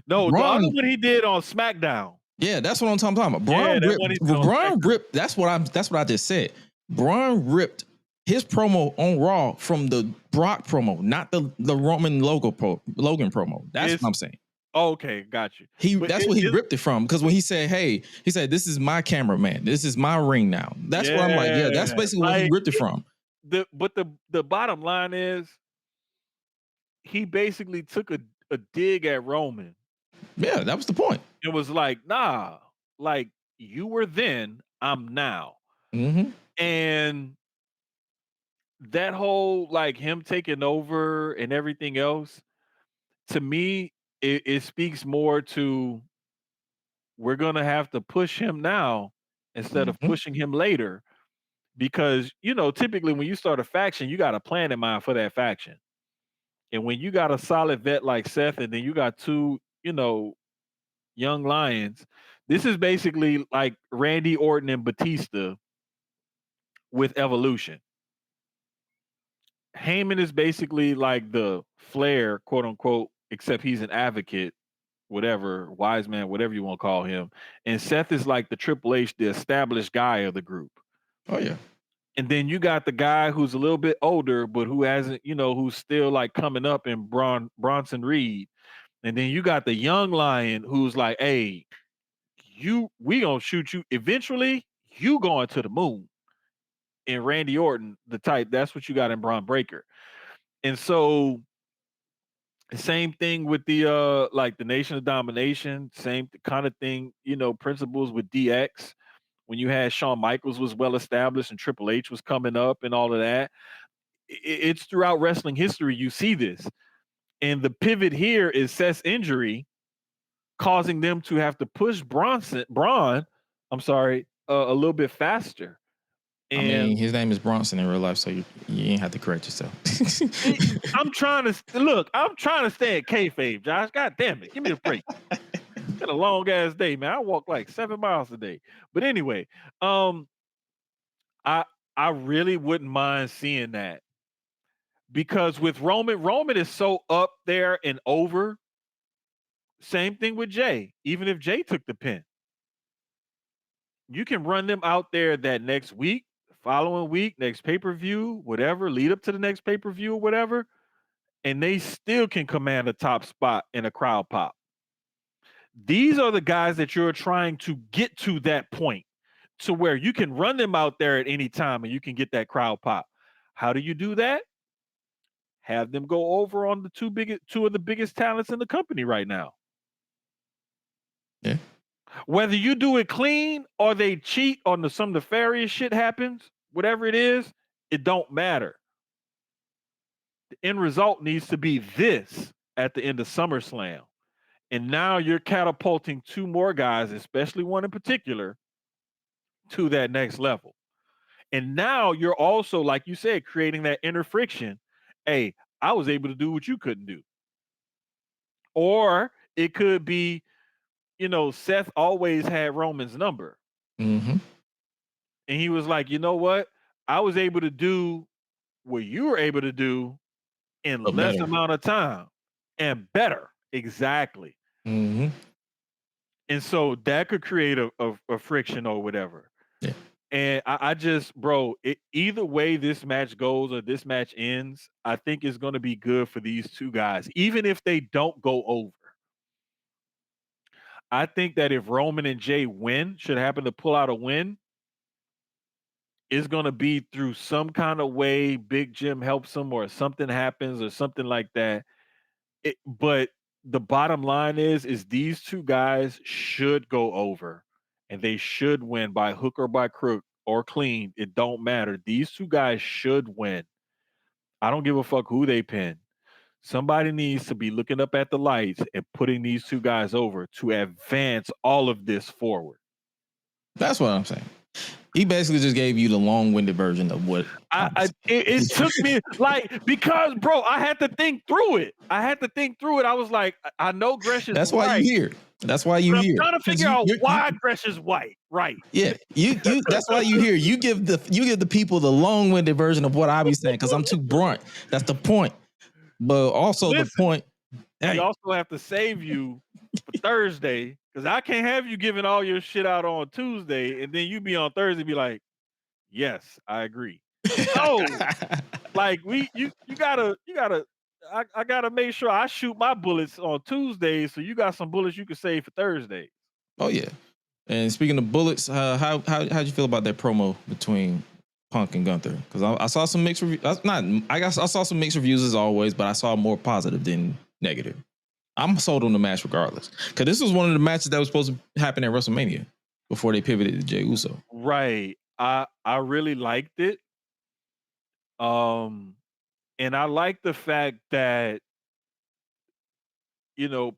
No, the other one he did on SmackDown. Yeah, that's what I'm talking about. Bron ripped. That's what I just said. Bron ripped his promo on Raw from the Brock promo, not the Roman Logan promo. That's what I'm saying. Okay, got you. That's what he ripped it from. Because when he said, "This is my cameraman. This is my ring now." That's what I'm like. Yeah, that's basically what he ripped it from. But the bottom line is, he basically took a dig at Roman. Yeah, that was the point. It was like, nah, like, you were then, I'm now. Mm-hmm. And that whole, like, him taking over and everything else, to me, it speaks more to, we're gonna have to push him now instead of pushing him later, because typically when you start a faction, you got a plan in mind for that faction, and when you got a solid vet like Seth, and then you got two young lions, this is basically like Randy Orton and Batista with Evolution. Heyman is basically like the Flair, quote unquote, except he's an advocate, whatever, wise man, whatever you want to call him. And Seth is like the Triple H, the established guy of the group. Oh, yeah. And then you got the guy who's a little bit older, but who hasn't, who's still like coming up in Bronson Reed. And then you got the young lion who's like, hey, we gonna shoot you. Eventually, you going to the moon. And Randy Orton, the type, that's what you got in Braun Breaker. And so same thing with the like the Nation of Domination, same kind of thing, principles with DX. When you had Shawn Michaels was well established and Triple H was coming up and all of that. It's throughout wrestling history you see this. And the pivot here is Seth's injury causing them to have to push Braun, a little bit faster. And I mean, his name is Bronson in real life, so you ain't have to correct yourself. I'm trying to stay at kayfabe, Josh. God damn it, give me a break. It's been a long ass day, man. I walk like 7 miles a day. But anyway, I really wouldn't mind seeing that because with Roman is so up there and over. Same thing with Jey. Even if Jey took the pin, you can run them out there that next week, following week, next pay-per-view, whatever, lead up to the next pay-per-view or whatever, and they still can command a top spot in a crowd pop. These are the guys that you're trying to get to that point to where you can run them out there at any time and you can get that crowd pop. How do you do that? Have them go over on the two of the biggest talents in the company right now. Yeah. Whether you do it clean or they cheat on some nefarious shit happens, whatever it is, it don't matter. The end result needs to be this at the end of SummerSlam. And now you're catapulting two more guys, especially one in particular, to that next level. And now you're also, like you said, creating that inner friction. Hey, I was able to do what you couldn't do. Or it could be, Seth always had Roman's number. Mm-hmm. And he was like, you know what? I was able to do what you were able to do in less amount of time and better. Exactly. Mm-hmm. And so that could create a friction or whatever. Yeah. And I just, bro, either way this match goes or this match ends, I think it's going to be good for these two guys, even if they don't go over. I think that if Roman and Jey should happen to pull out a win, it's going to be through some kind of way Big Jim helps them or something happens or something like that. But the bottom line is these two guys should go over and they should win by hook or by crook or clean. It don't matter. These two guys should win. I don't give a fuck who they pin. Somebody needs to be looking up at the lights and putting these two guys over to advance all of this forward. That's what I'm saying. He basically just gave you the long-winded version of what it took me because bro, I had to think through it. I was like, I know Gresh is That's why right. you here. That's why you here. I'm trying to figure out why Gresh is white. Right. Yeah. You that's why you here. You give the people the long-winded version of what I be saying because I'm too blunt. That's the point. But also the point. We also have to save you for Thursday because I can't have you giving all your shit out on Tuesday and then you be on Thursday be like, yes, I agree. No, like you gotta. I gotta make sure I shoot my bullets on Tuesdays, so you got some bullets you can save for Thursday. Oh yeah. And speaking of bullets, how'd you feel about that promo between Punk and Gunther? Because I saw some mixed reviews. I saw some mixed reviews as always, but I saw more positive than negative. I'm sold on the match regardless. Because this was one of the matches that was supposed to happen at WrestleMania before they pivoted to Jey Uso. Right. I really liked it. And I like the fact that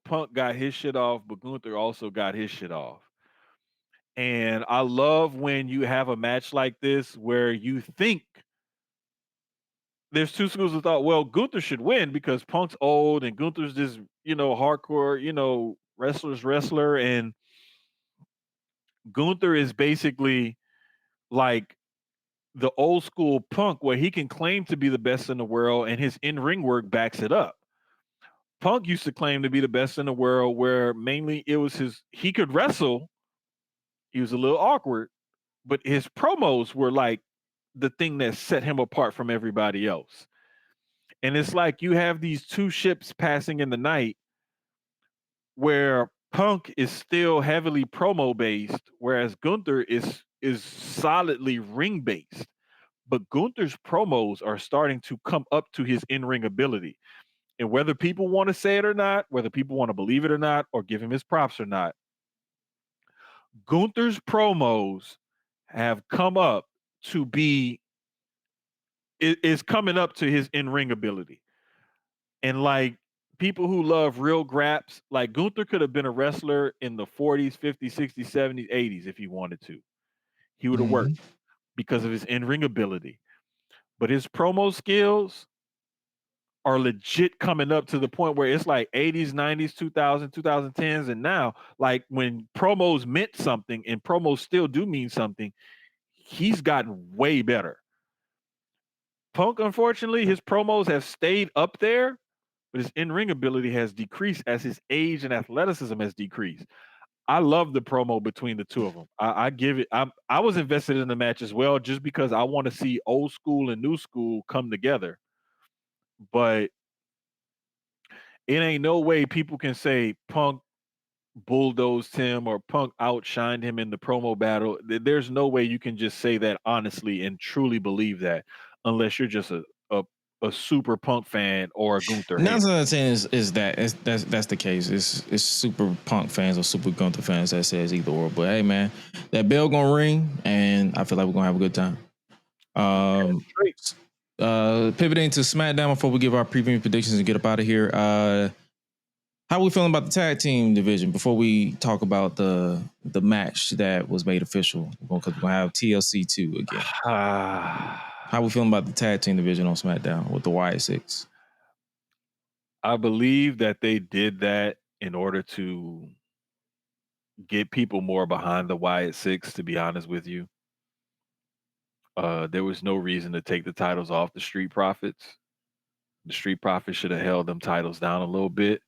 Punk got his shit off, but Gunther also got his shit off. And I love when you have a match like this where you think there's two schools of thought. Well, Gunther should win because Punk's old and Gunther's this, hardcore, wrestler. And Gunther is basically like the old school Punk where he can claim to be the best in the world and his in-ring work backs it up. Punk used to claim to be the best in the world where mainly it was he could wrestle. He was a little awkward, but his promos were like the thing that set him apart from everybody else. And it's like you have these two ships passing in the night where Punk is still heavily promo based, whereas Gunther is solidly ring based. But Gunther's promos are starting to come up to his in-ring ability. And whether people want to say it or not, whether people want to believe it or not, or give him his props or not, Gunther's promos have come up to be is coming up to his in-ring ability. And like people who love real graps, like Gunther could have been a wrestler in the 40s, 50s, 60s, 70s, 80s if he wanted to. He would have worked because of his in-ring ability. But his promo skills are legit coming up to the point where it's like 80s, 90s, 2000, 2010s, and now, like when promos meant something and promos still do mean something, he's gotten way better. Punk, unfortunately, his promos have stayed up there, but his in-ring ability has decreased as his age and athleticism has decreased. I love the promo between the two of them. I give it. I was invested in the match as well, just because I want to see old school and new school come together. But it ain't no way people can say Punk bulldozed him or Punk outshined him in the promo battle. There's no way you can just say that honestly and truly believe that, unless you're just a super Punk fan or a Gunther hater. 9 out of 10 is that's the case. It's super Punk fans or super Gunther fans that says either or. But hey, man, that bell gonna ring, and I feel like we're gonna have a good time. Pivoting to SmackDown before we give our preview predictions and get up out of here. How are we feeling about the tag team division before we talk about the match that was made official? Because we're gonna have TLC 2 again. How are we feeling about the tag team division on SmackDown with the Wyatt Six? I believe that they did that in order to get people more behind the Wyatt Six, to be honest with you. There was no reason to take the titles off the Street Profits. The Street Profits should have held them titles down a little bit.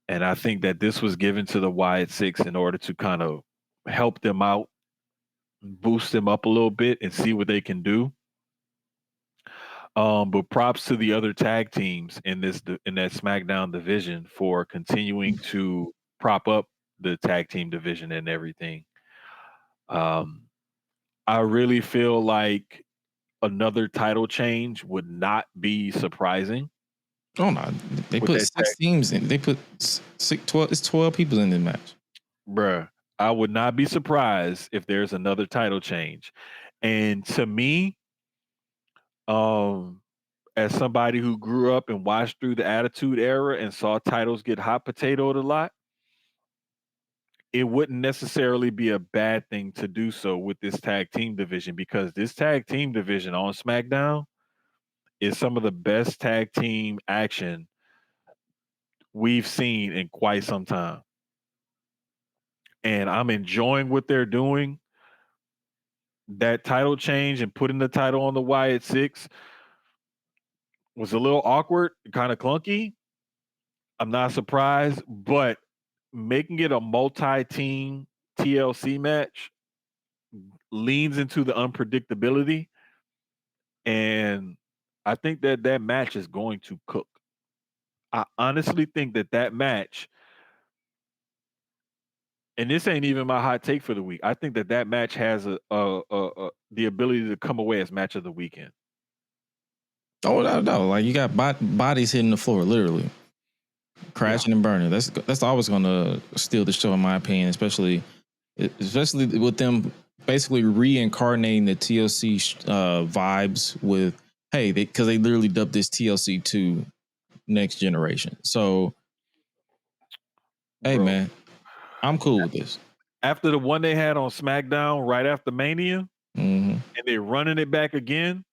And I think that this was given to the Wyatt Six in order to kind of help them out, boost them up a little bit, and see what they can do. But props to the other tag teams in that SmackDown division for continuing to prop up the tag team division and everything. I really feel like another title change would not be surprising. Oh no, they put 6 teams in. They put 12. It's 12 people in this match, bruh. I would not be surprised if there's another title change. And to me, as somebody who grew up and watched through the Attitude Era and saw titles get hot potatoed a lot, it wouldn't necessarily be a bad thing to do so with this tag team division, because this tag team division on SmackDown is some of the best tag team action we've seen in quite some time. And I'm enjoying what they're doing. That title change and putting the title on the Wyatt Six was a little awkward, kind of clunky. I'm not surprised, but making it a multi-team TLC match leans into the unpredictability, and I think that match is going to cook. I honestly think that match, and this ain't even my hot take for the week, I think that match has the ability to come away as match of the weekend. Oh no! Like you got bodies hitting the floor, literally crashing and burning. That's always going to steal the show, in my opinion. Especially with them basically reincarnating the TLC vibes with because they literally dubbed this TLC 2 Next Generation. So, hey, man, I'm cool with this. After the one they had on SmackDown right after Mania, and they're running it back again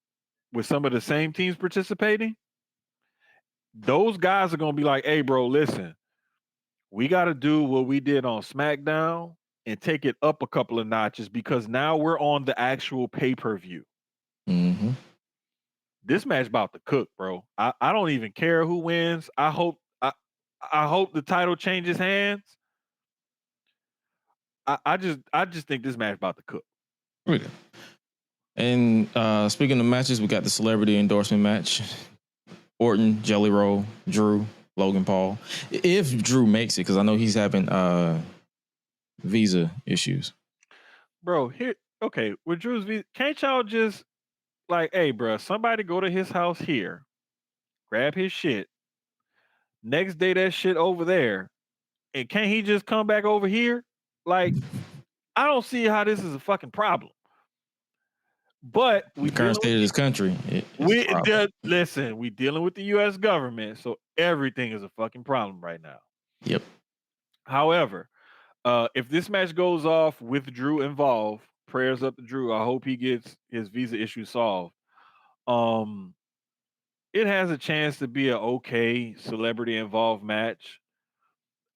with some of the same teams participating, those guys are going to be like, hey, bro, listen, we got to do what we did on SmackDown and take it up a couple of notches, because now we're on the actual pay-per-view. This match about to cook, bro. I don't even care who wins. I hope the title changes hands. I just think this match about to cook. Really? And speaking of matches, we got the celebrity endorsement match. Orton, Jelly Roll, Drew, Logan Paul. If Drew makes it, because I know he's having visa issues. Bro, okay, with Drew's visa, can't y'all just like, hey, bro, somebody go to his house here, grab his shit. Next day, that shit over there, and can't he just come back over here? Like, I don't see how this is a fucking problem. But we The current dealing state of with this country. listen, we dealing with the U.S. government, so everything is a fucking problem right now. Yep. However, if this match goes off with Drew involved, prayers up to Drew. I hope he gets his visa issue solved. Um, it has a chance to be an okay celebrity involved match.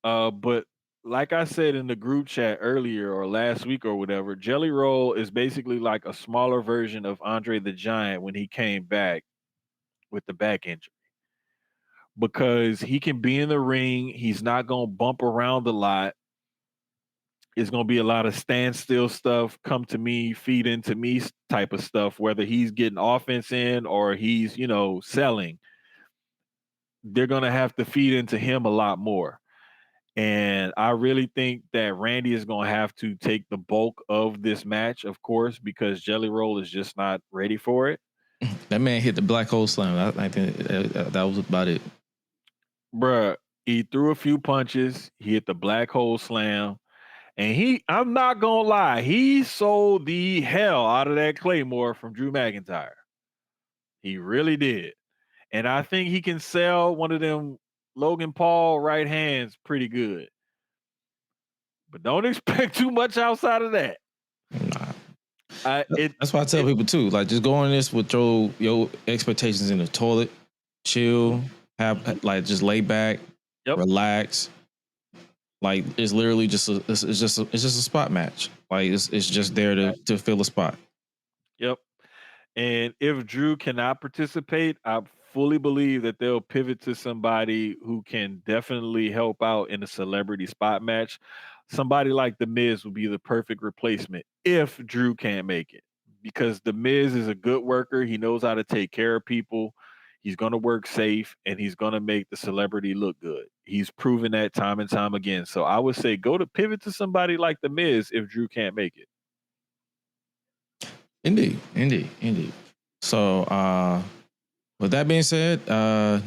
But like I said in the group chat earlier or last week or whatever, Jelly Roll is basically like a smaller version of Andre the Giant when he came back with the back injury. Because he can be in the ring, he's not gonna bump around a lot. It's gonna be a lot of standstill stuff, come to me, feed into me type of stuff, whether he's getting offense in or he's, selling. They're gonna have to feed into him a lot more. And I really think that Randy is going to have to take the bulk of this match, of course, because Jelly Roll is just not ready for it. That man hit the black hole slam. I think that was about it. Bruh, he threw a few punches. He hit the black hole slam. And I'm not going to lie, he sold the hell out of that Claymore from Drew McIntyre. He really did. And I think he can sell one of them Logan Paul right hands pretty good. But don't expect too much outside of that. Nah. That's why I tell people too. Like, just go on this with your expectations in the toilet, chill, just lay back, relax. Like, it's literally just it's just a spot match. Like, it's just there to fill a spot. Yep. And if Drew cannot participate, I fully believe that they'll pivot to somebody who can definitely help out in a celebrity spot match. Somebody like The Miz would be the perfect replacement if Drew can't make it. Because The Miz is a good worker. He knows how to take care of people. He's going to work safe and he's going to make the celebrity look good. He's proven that time and time again. So I would say go to pivot to somebody like The Miz if Drew can't make it. Indeed. So, with that being said, yeah,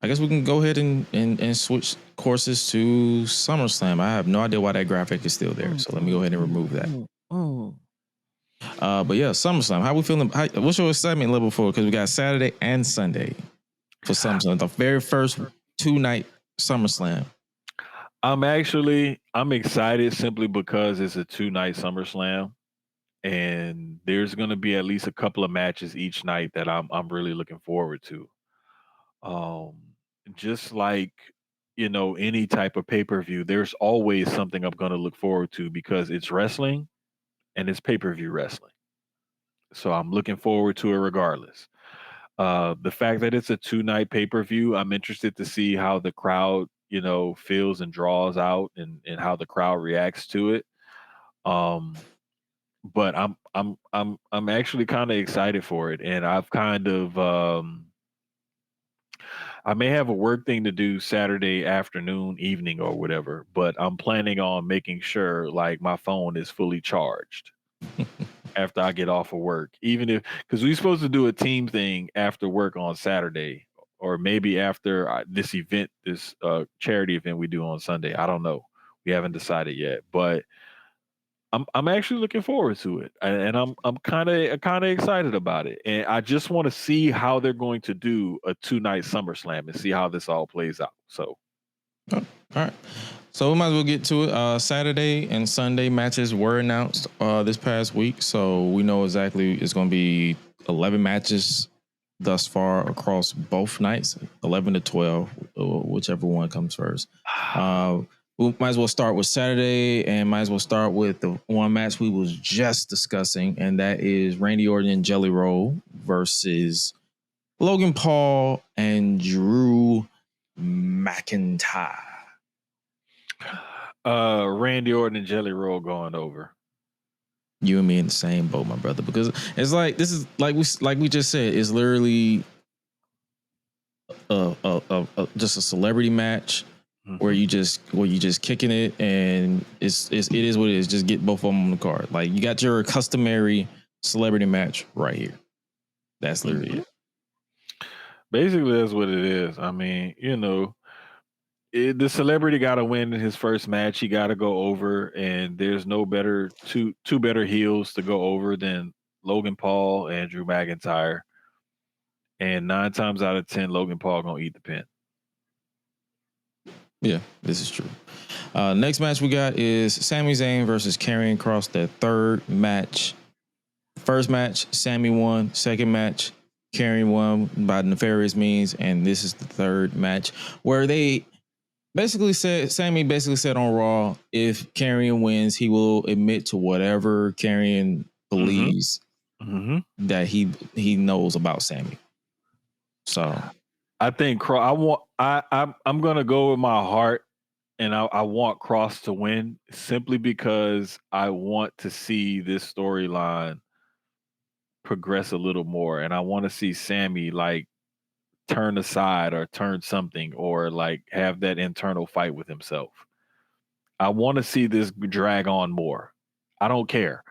I guess we can go ahead and switch courses to SummerSlam. I have no idea why that graphic is still there, so let me go ahead and remove that. But yeah, SummerSlam. How we feeling? What's your excitement level for? Because we got Saturday and Sunday for SummerSlam, the very first 2-night SummerSlam. I'm excited simply because it's a 2-night SummerSlam. And there's going to be at least a couple of matches each night that I'm really looking forward to. Just like any type of pay-per-view, there's always something I'm going to look forward to because it's wrestling and it's pay-per-view wrestling. So I'm looking forward to it regardless. The fact that it's a 2-night pay-per-view, I'm interested to see how the crowd feels and draws out and how the crowd reacts to it. But I'm actually kind of excited for it, and I've kind of I may have a work thing to do Saturday afternoon, evening, or whatever, but I'm planning on making sure like my phone is fully charged after I get off of work, even because we're supposed to do a team thing after work on Saturday, or maybe after this event, this charity event we do on Sunday. I don't know. We haven't decided yet, but I'm actually looking forward to it, and I'm kind of excited about it, and I just want to see how they're going to do a 2-night SummerSlam and see how this all plays out. So, all right, so we might as well get to it. Saturday and Sunday matches were announced this past week, so we know exactly it's going to be 11 matches thus far across both nights, 11 to 12, whichever one comes first. We might as well start with Saturday and might as well start with the one match we was just discussing, and that is Randy Orton and Jelly Roll versus Logan Paul and Drew McIntyre. Randy Orton and Jelly Roll going over. You and me in the same boat, my brother, because it's like this is like we just said, it's literally just a celebrity match where you just kicking it, and it is what it is. Just get both of them on the card. Like you got your customary celebrity match right here. That's literally it. Basically, that's what it is. I mean, the celebrity got to win his first match. He got to go over, and there's no better two better heels to go over than Logan Paul and Drew McIntyre. And 9 times out of 10, Logan Paul gonna eat the pin. Yeah, this is true. Next match we got is Sami Zayn versus Karrion Kross, the third match. First match, Sami won. Second match, Karrion won by nefarious means. And this is the third match where they Sami basically said on Raw, if Karrion wins, he will admit to whatever Karrion believes that he knows about Sami. So I think I'm gonna go with my heart, and I want Kross to win simply because I want to see this storyline progress a little more, and I want to see Sami like turn aside or turn something or like have that internal fight with himself. I want to see this drag on more. I don't care.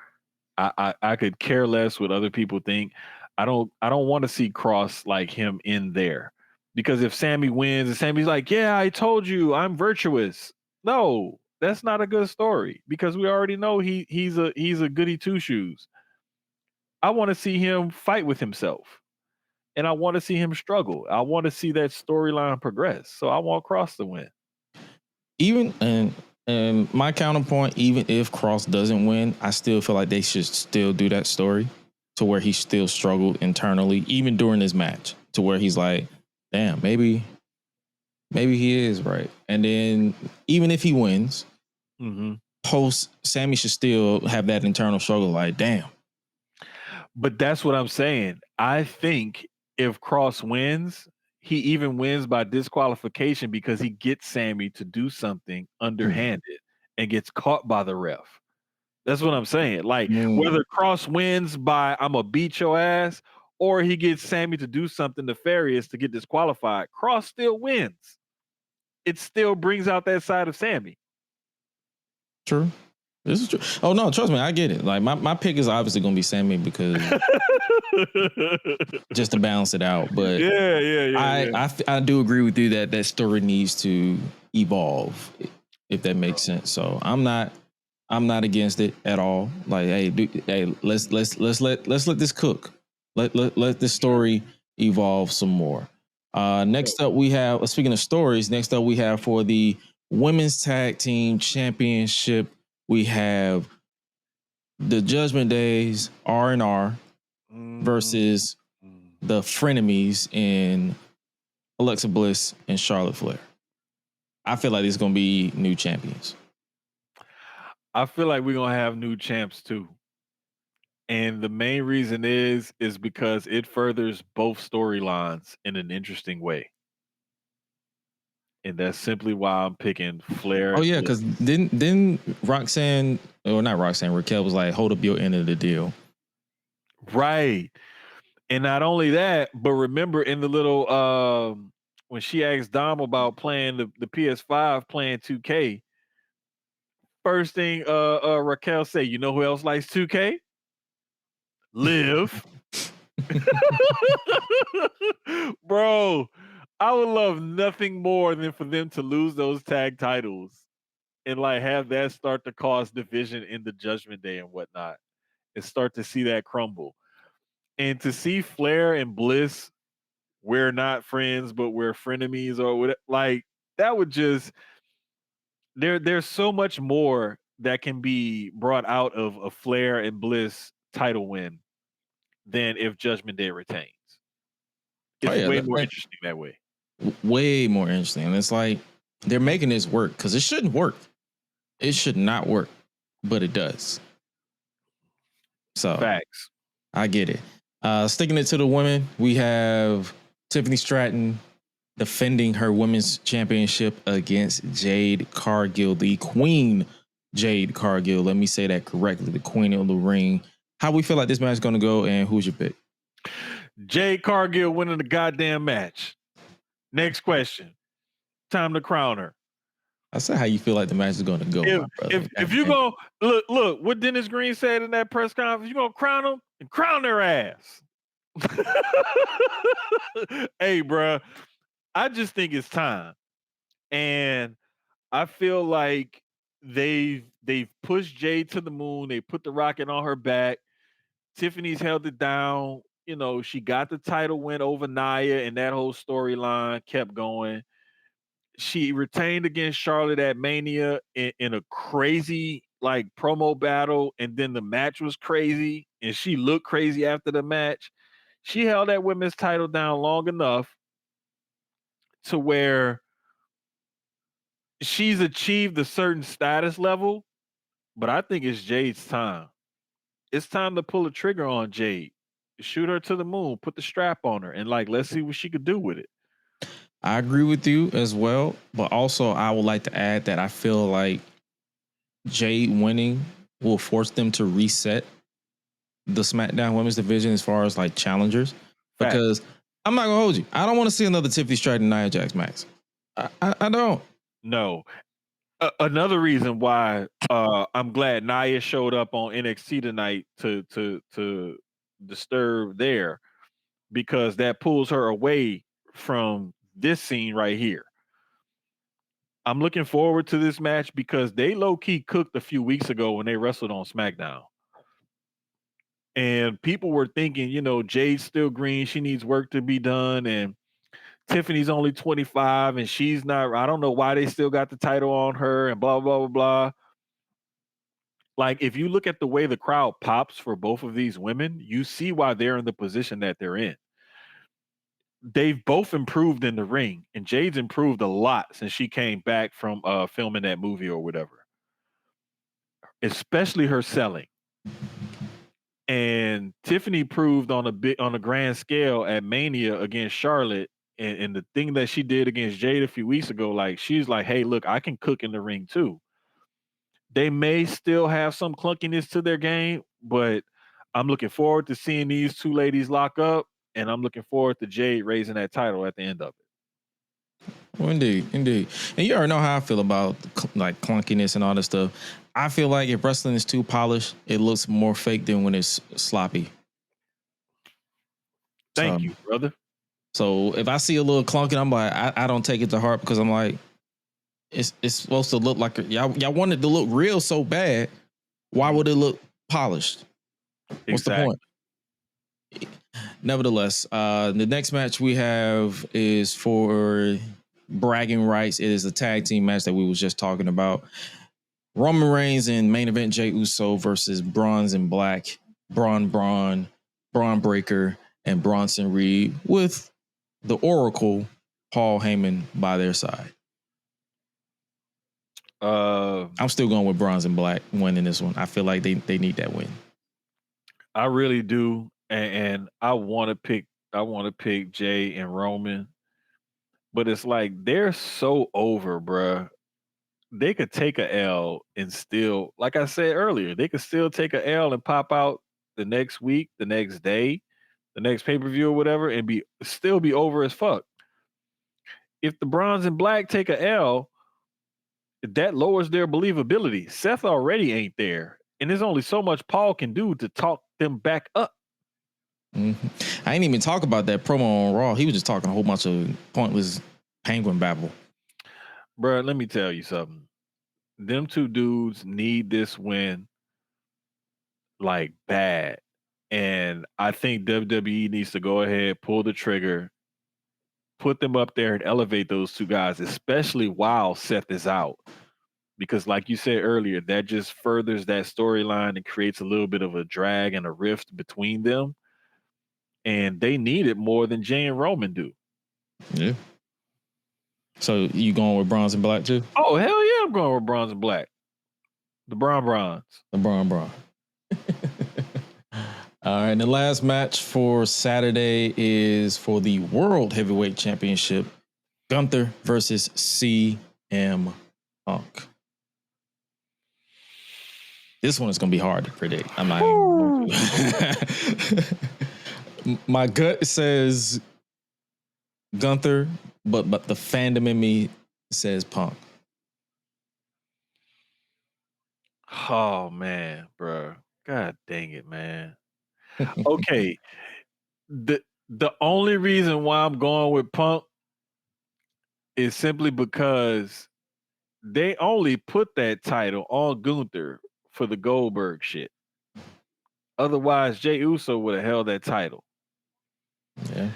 I could care less what other people think. I don't want to see Kross like him in there. Because if Sami wins and Sami's like, yeah, I told you I'm virtuous. No, that's not a good story because we already know he's a goody two shoes. I want to see him fight with himself. And I want to see him struggle. I want to see that storyline progress. So I want Kross to win. Even and my counterpoint, even if Kross doesn't win, I still feel like they should still do that story to where he still struggled internally, even during this match, to where he's like, damn, maybe he is right. And then even if he wins, post Sami should still have that internal struggle, like, damn. But that's what I'm saying. I think if Kross wins, he even wins by disqualification because he gets Sami to do something underhanded and gets caught by the ref. That's what I'm saying. Like whether Kross wins by I'm gonna beat your ass or he gets Sami to do something nefarious to get disqualified, Kross still wins. It still brings out that side of Sami. True. This is true. Oh no, trust me, I get it. Like my pick is obviously gonna be Sami because just to balance it out. But I do agree with you that story needs to evolve, if that makes sense. So I'm not against it at all. Like, let's let this cook. Let this story evolve some more. Next up we have, speaking of stories, next up we have for the Women's Tag Team Championship, we have the Judgment Days R&R versus the Frenemies in Alexa Bliss and Charlotte Flair. I feel like this is going to be new champions. I feel like we're going to have new champs too. And the main reason is because it furthers both storylines in an interesting way. And that's simply why I'm picking Flair. Oh yeah, because then Roxanne, or not Roxanne, Raquel was like, hold up your end of the deal. Right. And not only that, but remember in the little when she asked Dom about playing the PS5, playing 2K, first thing Raquel say, you know who else likes 2K? Liv. Bro, I would love nothing more than for them to lose those tag titles and like have that start to cause division in the Judgment Day and whatnot, and start to see that crumble. And to see Flair and Bliss, we're not friends, but we're frenemies, or whatever, like that would just there's so much more that can be brought out of a Flair and Bliss title win than if Judgment Day retains. It's way more interesting that way. Way more interesting. And it's like they're making this work because it shouldn't work. It should not work, but it does. So facts. I get it. Sticking it to the women, we have Tiffany Stratton defending her women's championship against Jade Cargill, the queen Jade Cargill. Let me say that correctly. The Queen of the Ring. How we feel like this match is going to go, and who's your pick? Jade Cargill winning the goddamn match. Next question. Time to crown her. I said how you feel like the match is going to go, my brother. If you go look what Dennis Green said in that press conference, you gonna crown them and crown their ass. Hey, bro, I just think it's time, and I feel like they've pushed Jade to the moon. They put the rocket on her back. Tiffany's held it down. You know, she got the title win over Nia, and that whole storyline kept going. She retained against Charlotte at Mania in a crazy like promo battle, and then the match was crazy, and she looked crazy after the match. She held that women's title down long enough to where she's achieved a certain status level, but I think it's Jade's time. It's time to pull a trigger on Jade, shoot her to the moon, put the strap on her, and like let's see what she could do with it. I agree with you as well, but also I would like to add that I feel like Jade winning will force them to reset the SmackDown Women's Division as far as like challengers. Because I'm not gonna hold you, I don't want to see another Tiffany Stratton Nia Jax match. I don't. No. Another reason why I'm glad Nia showed up on NXT tonight to disturb there, because that pulls her away from this scene right here. I'm looking forward to this match because they low-key cooked a few weeks ago when they wrestled on SmackDown. And people were thinking, you know, Jade's still green, she needs work to be done, and Tiffany's only 25 and she's not, I don't know why they still got the title on her and blah, blah, blah, blah. Like, if you look at the way the crowd pops for both of these women, you see why they're in the position that they're in. They've both improved in the ring, and Jade's improved a lot since she came back from filming that movie or whatever, especially her selling. And Tiffany proved on a grand scale at Mania against Charlotte, and the thing that she did against Jade a few weeks ago, like she's like, hey, look, I can cook in the ring too. They may still have some clunkiness to their game, but I'm looking forward to seeing these two ladies lock up, and I'm looking forward to Jade raising that title at the end of it. Well, indeed. And you already know how I feel about like clunkiness and all this stuff. I feel like if wrestling is too polished, it looks more fake than when it's sloppy. Thank you, brother. So if I see a little clunking, I'm like, I don't take it to heart, because I'm like, it's supposed to look like y'all want it to look real so bad. Why would it look polished? What's the point? Nevertheless, the next match we have is for bragging rights. It is a tag team match that we was just talking about. Roman Reigns in main event, Jey Uso versus Bronson Black, Braun Breaker, and Bronson Reed, with the Oracle Paul Heyman by their side. I'm still going with Bronson Black winning this one. I feel like they need that win. I really do, and I want to pick Jey and Roman, but it's like they're so over, bruh. They could take a L and still, like I said earlier, they could still take a L and pop out the next week, the next day, the next pay-per-view or whatever, and still be over as fuck. If the Bronson Black take a L, that lowers their believability. Seth already ain't there, and there's only so much Paul can do to talk them back up. Mm-hmm. I ain't even talk about that promo on Raw. He was just talking a whole bunch of pointless penguin babble. Bro, let me tell you something. Them two dudes need this win like bad. And I think WWE needs to go ahead, pull the trigger, put them up there and elevate those two guys, especially while Seth is out. Because like you said earlier, that just furthers that storyline and creates a little bit of a drag and a rift between them. And they need it more than Jey and Roman do. Yeah. So you going with Bronson Black too? Oh, hell yeah, I'm going with Bronson Black. The Brons. The Bron. All right, and the last match for Saturday is for the World Heavyweight Championship. Gunther versus CM Punk. This one is going to be hard to predict. I'm not even my gut says Gunther, but the fandom in me says Punk. Oh man, bro. God dang it, man. Okay. The only reason why I'm going with Punk is simply because they only put that title on Gunther for the Goldberg shit. Otherwise, Jey Uso would have held that title. Yeah.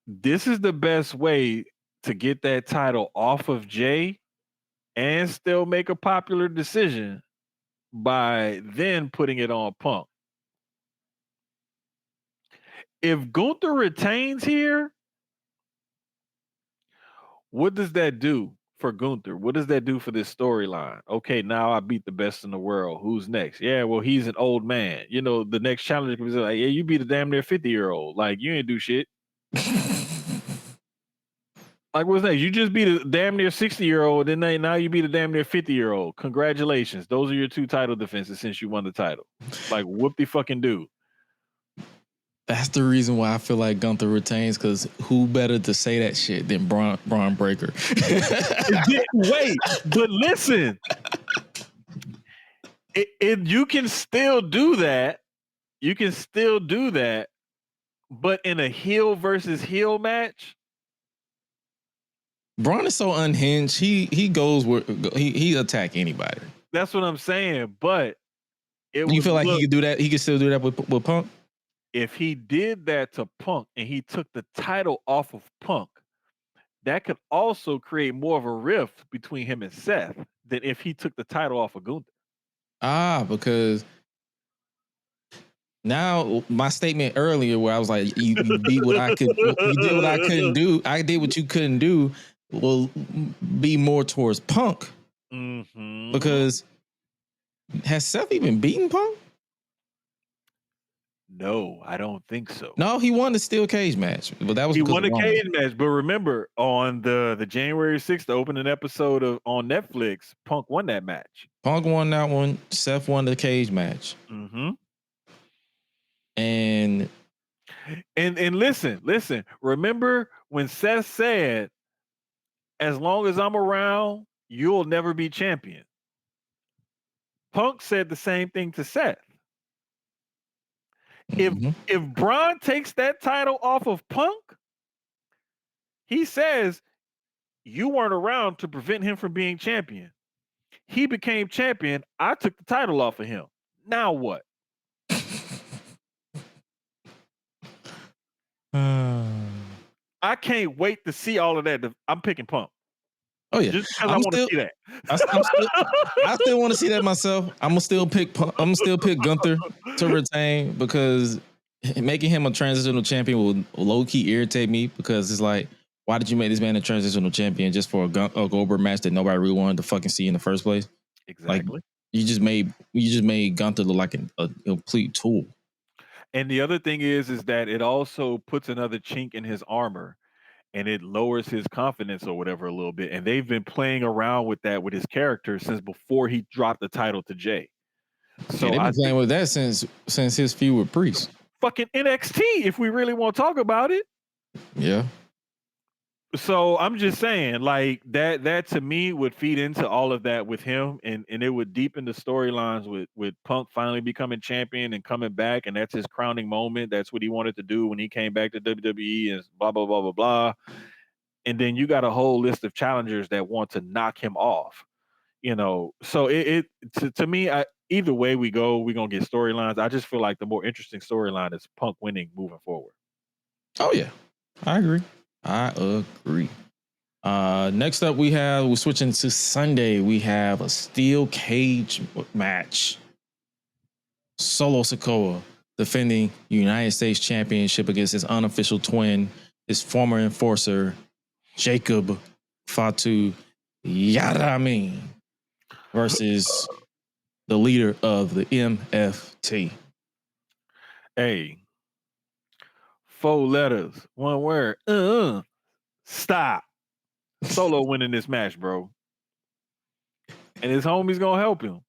This is the best way to get that title off of Jey and still make a popular decision by then putting it on Punk. If Gunther retains here, what does that do for Gunther? What does that do for this storyline? Okay, now I beat the best in the world. Who's next? Yeah, well, he's an old man. You know, the next challenger was like, yeah, you beat a damn near 50-year-old. Like, you ain't do shit. Like, what's next? You just beat a damn near 60-year-old, and then now you beat a damn near 50-year-old. Congratulations. Those are your 2 title defenses since you won the title. Like, whoop de fucking do. That's the reason why I feel like Gunther retains, because who better to say that shit than Bron Breakker? Wait, but listen. You can still do that. You can still do that, but in a heel versus heel match. Bron is so unhinged. He goes where he attack anybody. That's what I'm saying. But you feel like he could do that? He could still do that with Punk? If he did that to Punk and he took the title off of Punk, that could also create more of a rift between him and Seth than if he took the title off of Gunther. Because now my statement earlier where I was like, you beat what I could, you did what I couldn't do. I did what you couldn't do. Will be more towards Punk. Mm-hmm. Because has Seth even beaten Punk? No, I don't think so. No, he won the steel cage match, but that was he won a cage match. But remember, on the January 6th, the opening episode on Netflix, Punk won that match. Punk won that one. Seth won the cage match. Mm-hmm. And listen. Remember when Seth said, "As long as I'm around, you'll never be champion." Punk said the same thing to Seth. If Bron takes that title off of Punk, he says you weren't around to prevent him from being champion. He became champion. I took the title off of him. Now what? I can't wait to see all of that. I'm picking Punk. Oh yeah, just because I want to see that. I still want to see that myself. I'm gonna still pick Gunther to retain, because making him a transitional champion will low key irritate me, because it's like, why did you make this man a transitional champion just for a Goldberg match that nobody really wanted to fucking see in the first place? Exactly. Like, you just made Gunther look like a complete tool. And the other thing is that it also puts another chink in his armor, and it lowers his confidence or whatever a little bit. And they've been playing around with that with his character since before he dropped the title to Jey. So they've been playing with that since his feud with Priest. Fucking NXT, if we really want to talk about it. Yeah. So I'm just saying, like, that to me would feed into all of that with him, and it would deepen the storylines with Punk finally becoming champion and coming back, and that's his crowning moment. That's what he wanted to do when he came back to WWE, and blah blah blah blah blah. And then you got a whole list of challengers that want to knock him off. So to me, either way we go, we're gonna get storylines. I just feel like the more interesting storyline is Punk winning moving forward. Oh yeah, I agree. Next up, we're switching to Sunday. We have a steel cage match. Solo Sikoa defending United States Championship against his unofficial twin, his former enforcer, Jacob Fatu Yarami, versus the leader of the MFT. Hey, 4 letters, 1 word. Stop. Solo winning this match, bro. And his homie's gonna help him.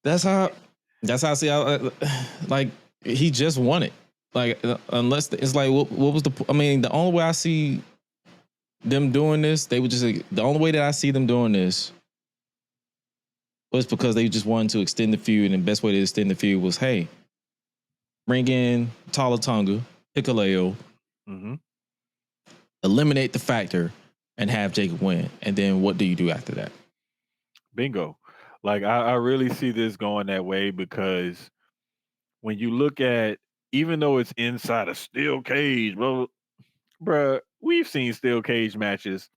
That's how I see. Like he just won it. Like unless it's like what was the? I mean, the only way I see them doing this, they would just the only way that I see them doing this was because they just wanted to extend the feud, and the best way to extend the feud was, hey, bring in Tala Tonga, Hikuleo, eliminate the Factor, and have Jacob win. And then what do you do after that? Bingo. Like I really see this going that way because when you look at, even though it's inside a steel cage, bruh, we've seen steel cage matches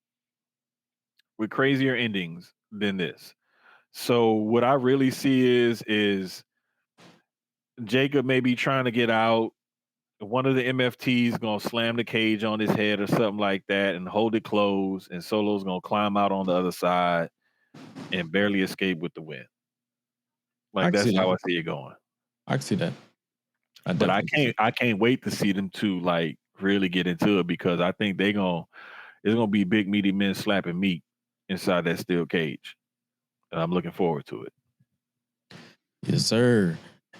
with crazier endings than this. So what I really see is Jacob may be trying to get out. One of the MFTs gonna slam the cage on his head or something like that and hold it closed, and Solo's gonna climb out on the other side and barely escape with the win. Like that's how I see it going. I can see that. But I can't wait to see them two like really get into it because I think it's gonna be big meaty men slapping meat inside that steel cage. And I'm looking forward to it. Yes, sir.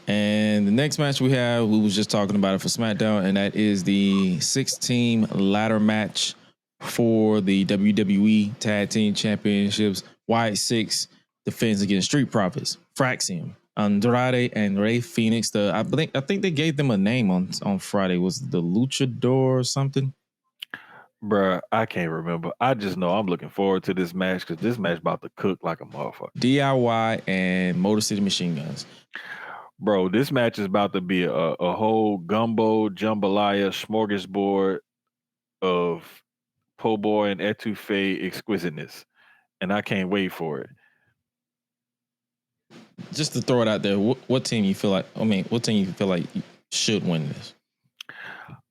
And the next match we was just talking about it for SmackDown, and that is the 6-team ladder match for the WWE Tag Team Championships. Wyatt Six defends against Street Profits, Fraxium, Andrade, and Rey Fenix. I think they gave them a name on Friday. Was the Luchador or something? Bruh, I can't remember. I just know I'm looking forward to this match because this match about to cook like a motherfucker. DIY and Motor City Machine Guns. Bro, this match is about to be a whole gumbo jambalaya smorgasbord of po' boy and etouffee exquisiteness, and I can't wait for it. Just to throw it out there, what team you feel like? I mean, what team you feel like should win this?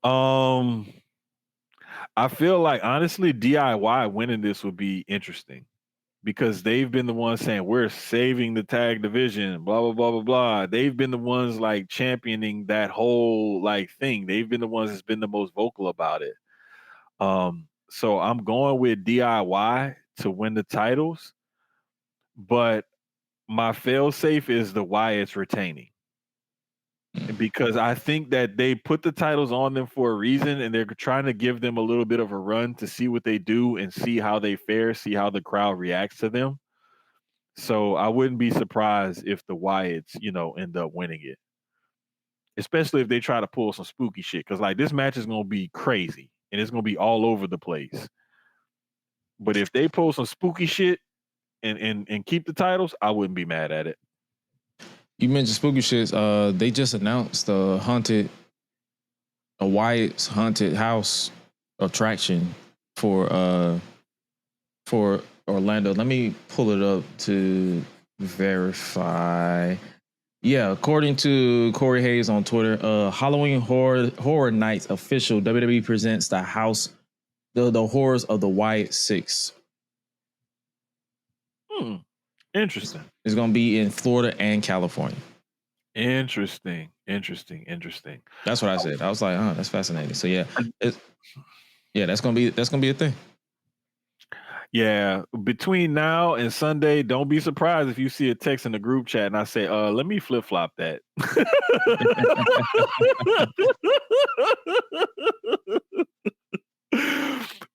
I feel like honestly, DIY winning this would be interesting because they've been the ones saying we're saving the tag division, blah blah blah blah blah. They've been the ones like championing that whole like thing. They've been the ones that's been the most vocal about it. So I'm going with DIY to win the titles, but my fail safe is the Wyatts retaining. Because I think that they put the titles on them for a reason and they're trying to give them a little bit of a run to see what they do and see how they fare, see how the crowd reacts to them. So I wouldn't be surprised if the Wyatts, end up winning it. Especially if they try to pull some spooky shit. Because like this match is gonna be crazy and it's gonna be all over the place. But if they pull some spooky shit and keep the titles, I wouldn't be mad at it. You mentioned spooky shits. They just announced a Wyatt's haunted house attraction for Orlando. Let me pull it up to verify. Yeah, according to Corey Hayes on Twitter, Halloween Horror Nights official, WWE presents the house, the horrors of the Wyatt Six. Interesting. It's going to be in Florida and California. Interesting. That's what I said. I was like, that's fascinating. So yeah, that's gonna be a thing. Yeah, between now and Sunday, don't be surprised if you see a text in the group chat and I say, let me flip flop that.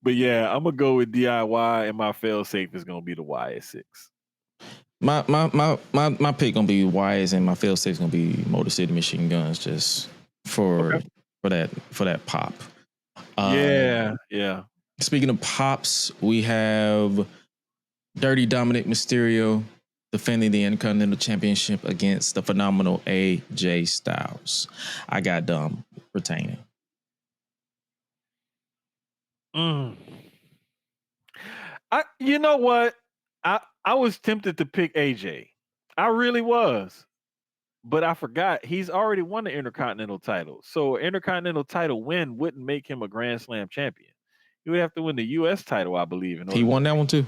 But yeah, I'm gonna go with DIY, and my fail safe is gonna be the Wyatt Six. My pick gonna be Wyatt, and my fail safe is gonna be Motor City Machine Guns, just for that pop. Yeah. Speaking of pops, we have Dirty Dominik Mysterio defending the Intercontinental Championship against the phenomenal AJ Styles. I got Dom retaining. You know what? I was tempted to pick AJ. I really was. But I forgot he's already won the Intercontinental title. So Intercontinental title win wouldn't make him a Grand Slam champion. He would have to win the US title, I believe. He won that one too.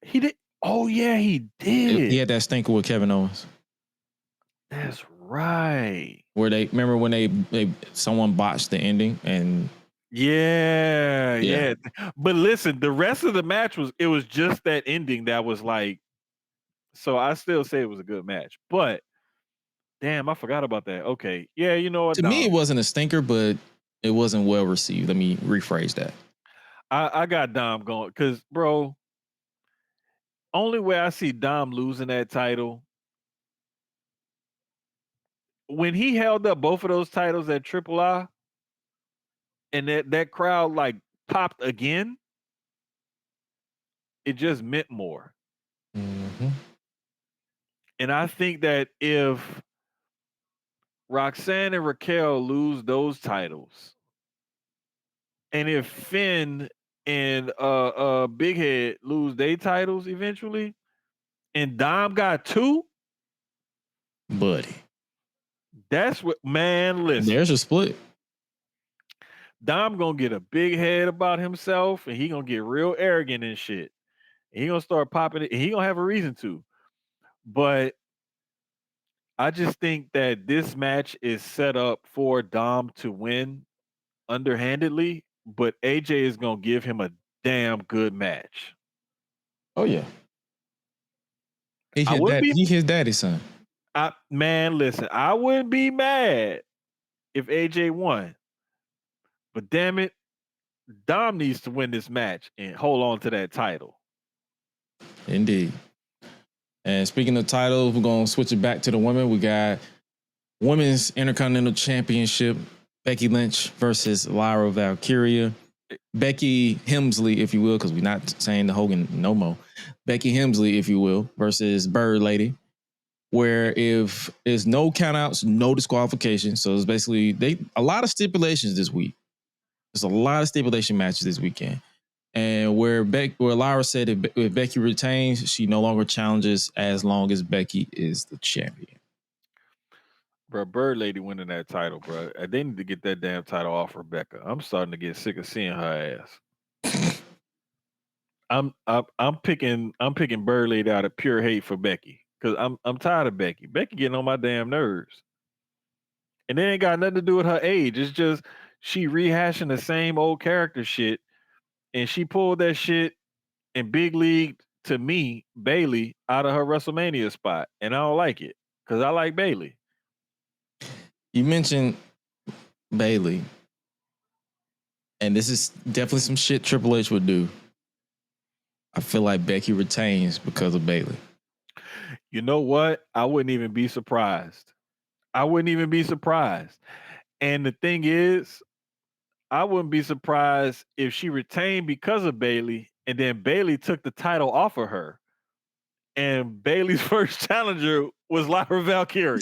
He did. Oh yeah, he did. He had that stinker with Kevin Owens. That's right. Where remember when someone botched the ending and yeah. But listen, the rest of the match was just that ending that was like So I still say it was a good match. But damn, I forgot about that. Okay. Yeah, you know what? To me, it wasn't a stinker, but it wasn't well received. Let me rephrase that. I got Dom going because, bro, only way I see Dom losing that title, when he held up both of those titles at Triple I, and that crowd like popped again, it just meant more. Mm-hmm. And I think that if Roxanne and Raquel lose those titles, and if Finn and Big Head lose their titles eventually, and Dom got 2, Buddy, that's what, man, listen. there's a split. Dom gonna get a big head about himself, and he gonna get real arrogant and shit. And he gonna start popping it, and he gonna have a reason to. But I just think that this match is set up for Dom to win underhandedly, but AJ is gonna give him a damn good match. Oh yeah, I would be, he his daddy's son. man, listen, I wouldn't be mad if AJ won, but damn it, Dom needs to win this match and hold on to that title. Indeed. And speaking of titles, we're gonna switch it back to the women. We got Women's Intercontinental Championship, Becky Lynch versus Lyra Valkyria. Becky Hemsley, if you will, because we're not saying the Hogan no more. Becky Hemsley, if you will, versus Bird Lady. Where if there's no countouts, no disqualification. So it's basically a lot of stipulations this week. There's a lot of stipulation matches this weekend. And where Lyra said if Becky retains, she no longer challenges as long as Becky is the champion. Bro, Bird Lady winning that title, bro. They need to get that damn title off Rebecca. I'm starting to get sick of seeing her ass. I'm picking Bird Lady out of pure hate for Becky because I'm tired of Becky. Becky getting on my damn nerves, and it ain't got nothing to do with her age. It's just she rehashing the same old character shit, and she pulled that shit in big league to me, Bailey, out of her WrestleMania spot, and I don't like it because I like Bailey. You mentioned Bailey, and this is definitely some shit Triple H would do. I feel like Becky retains because of Bailey. You know what? I wouldn't even be surprised. And the thing is, I wouldn't be surprised if she retained because of Bailey, and then Bailey took the title off of her. And Bailey's first challenger was Lyra Valkyria.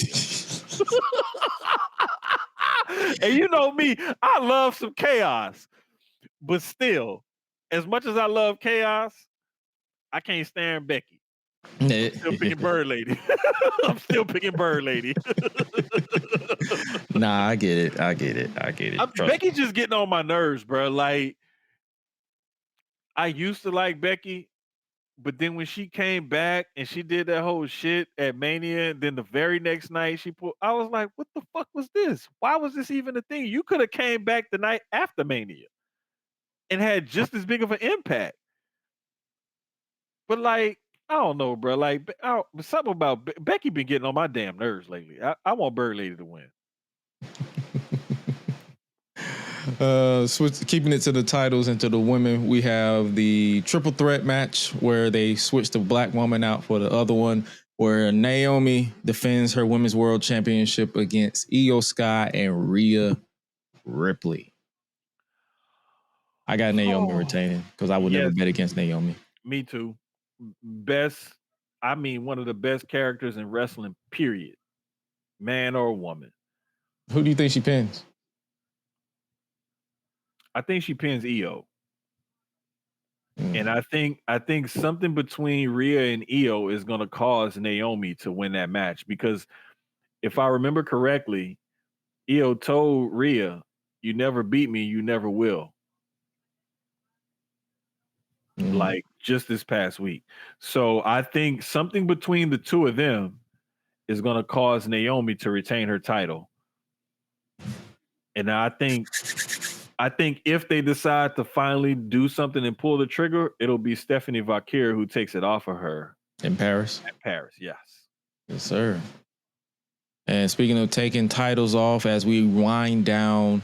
And you know me, I love some chaos. But still, as much as I love chaos, I can't stand Becky. I'm still picking Bird Lady. Nah, I get it. Becky's just getting on my nerves, bro. Like, I used to like Becky, but then when she came back and she did that whole shit at Mania, then the very next night I was like, what the fuck was this? Why was this even a thing? You could have came back the night after Mania and had just as big of an impact. But like, I don't know, bro. Like, something about Becky been getting on my damn nerves lately. I want Bird Lady to win. Keeping it to the titles and to the women, we have the triple threat match where they switch the black woman out for the other one, where Naomi defends her women's world championship against Io Sky and Rhea Ripley. I got Naomi retaining because I would never bet against Naomi. Me too. One of the best characters in wrestling, period. Man or woman. Who do you think she pins? I think she pins Io. And I think something between Rhea and Io is going to cause Naomi to win that match, because if I remember correctly, Io told Rhea, "You never beat me, you never will." Like just this past week. So I think something between the two of them is going to cause Naomi to retain her title. And I think if they decide to finally do something and pull the trigger, it'll be Stephanie Valkyria who takes it off of her In Paris? At Paris, yes. Yes, sir. And speaking of taking titles off, as we wind down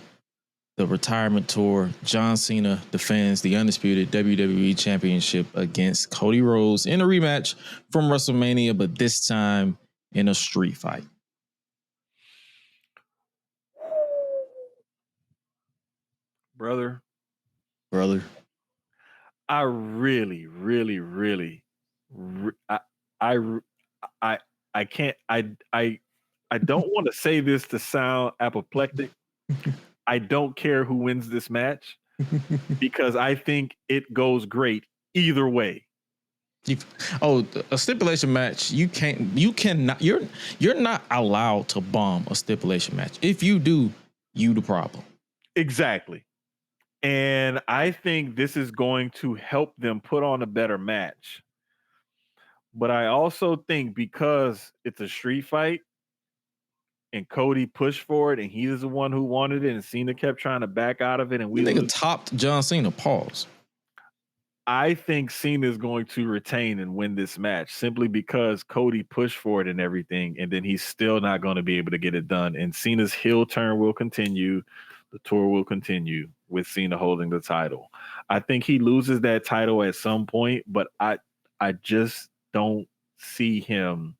the retirement tour, John Cena defends the undisputed WWE Championship against Cody Rhodes in a rematch from WrestleMania, but this time in a street fight. Brother, I really, really, really, I can't. I don't want to say this to sound apoplectic. I don't care who wins this match because I think it goes great either way. A stipulation match, you cannot, you're not allowed to bomb a stipulation match. If you do, you the problem. Exactly. And I think this is going to help them put on a better match. But I also think because it's a street fight and Cody pushed for it and he was the one who wanted it and Cena kept trying to back out of it and nigga topped John Cena, pause. I think Cena is going to retain and win this match simply because Cody pushed for it and everything, and then he's still not going to be able to get it done. And Cena's heel turn will continue. The tour will continue with Cena holding the title. I think he loses that title at some point, but I just don't see him.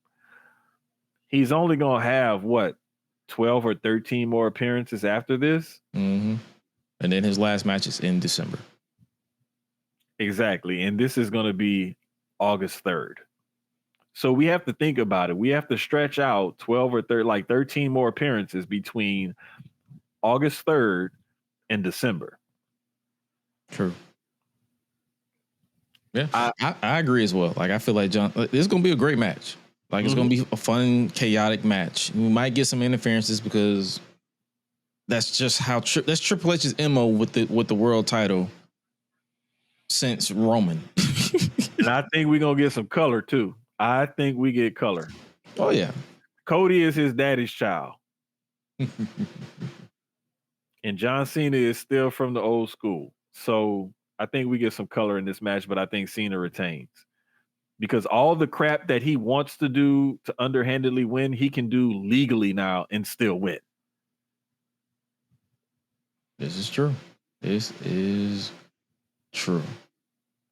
He's only going to have, 12 or 13 more appearances after this? Mm-hmm. And then his last match is in December. Exactly. And this is going to be August 3rd. So we have to think about it. We have to stretch out 12 or 13 more appearances between August 3rd and December. True. Yeah, I agree as well. Like, I feel like this is going to be a great match. Like, it's going to be a fun, chaotic match. We might get some interferences because that's just how that's Triple H's MO with the world title since Roman. And I think we're going to get some color too. I think we get color. Oh, yeah. Cody is his daddy's child. And John Cena is still from the old school. So I think we get some color in this match, but I think Cena retains. Because all the crap that he wants to do to underhandedly win, he can do legally now and still win. This is true. This is true.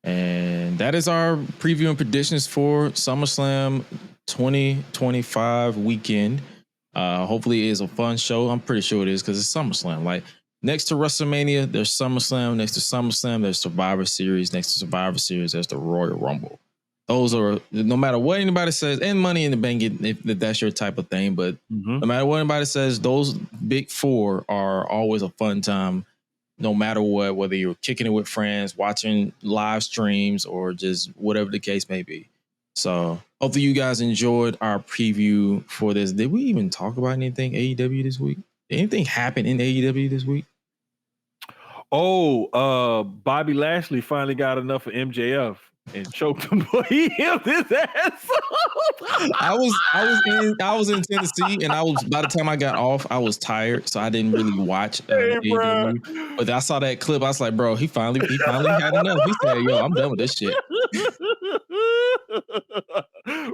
And that is our preview and predictions for SummerSlam 2025 weekend. Hopefully it is a fun show. I'm pretty sure it is because it's SummerSlam. Like, next to WrestleMania, there's SummerSlam. Next to SummerSlam, there's Survivor Series. Next to Survivor Series, there's the Royal Rumble. Those are, no matter what anybody says, and Money in the Bank if that's your type of thing, but no matter what anybody says, those big four are always a fun time, no matter what, whether you're kicking it with friends, watching live streams, or just whatever the case may be. So hopefully you guys enjoyed our preview for this. Did we even talk about anything AEW this week? Did anything happen in AEW this week? Oh, Bobby Lashley finally got enough of MJF and choked him. He held his ass. I was in Tennessee, and by the time I got off, I was tired, so I didn't really watch AEW. But I saw that clip. I was like, bro, he finally had enough. He said, yo, I'm done with this shit.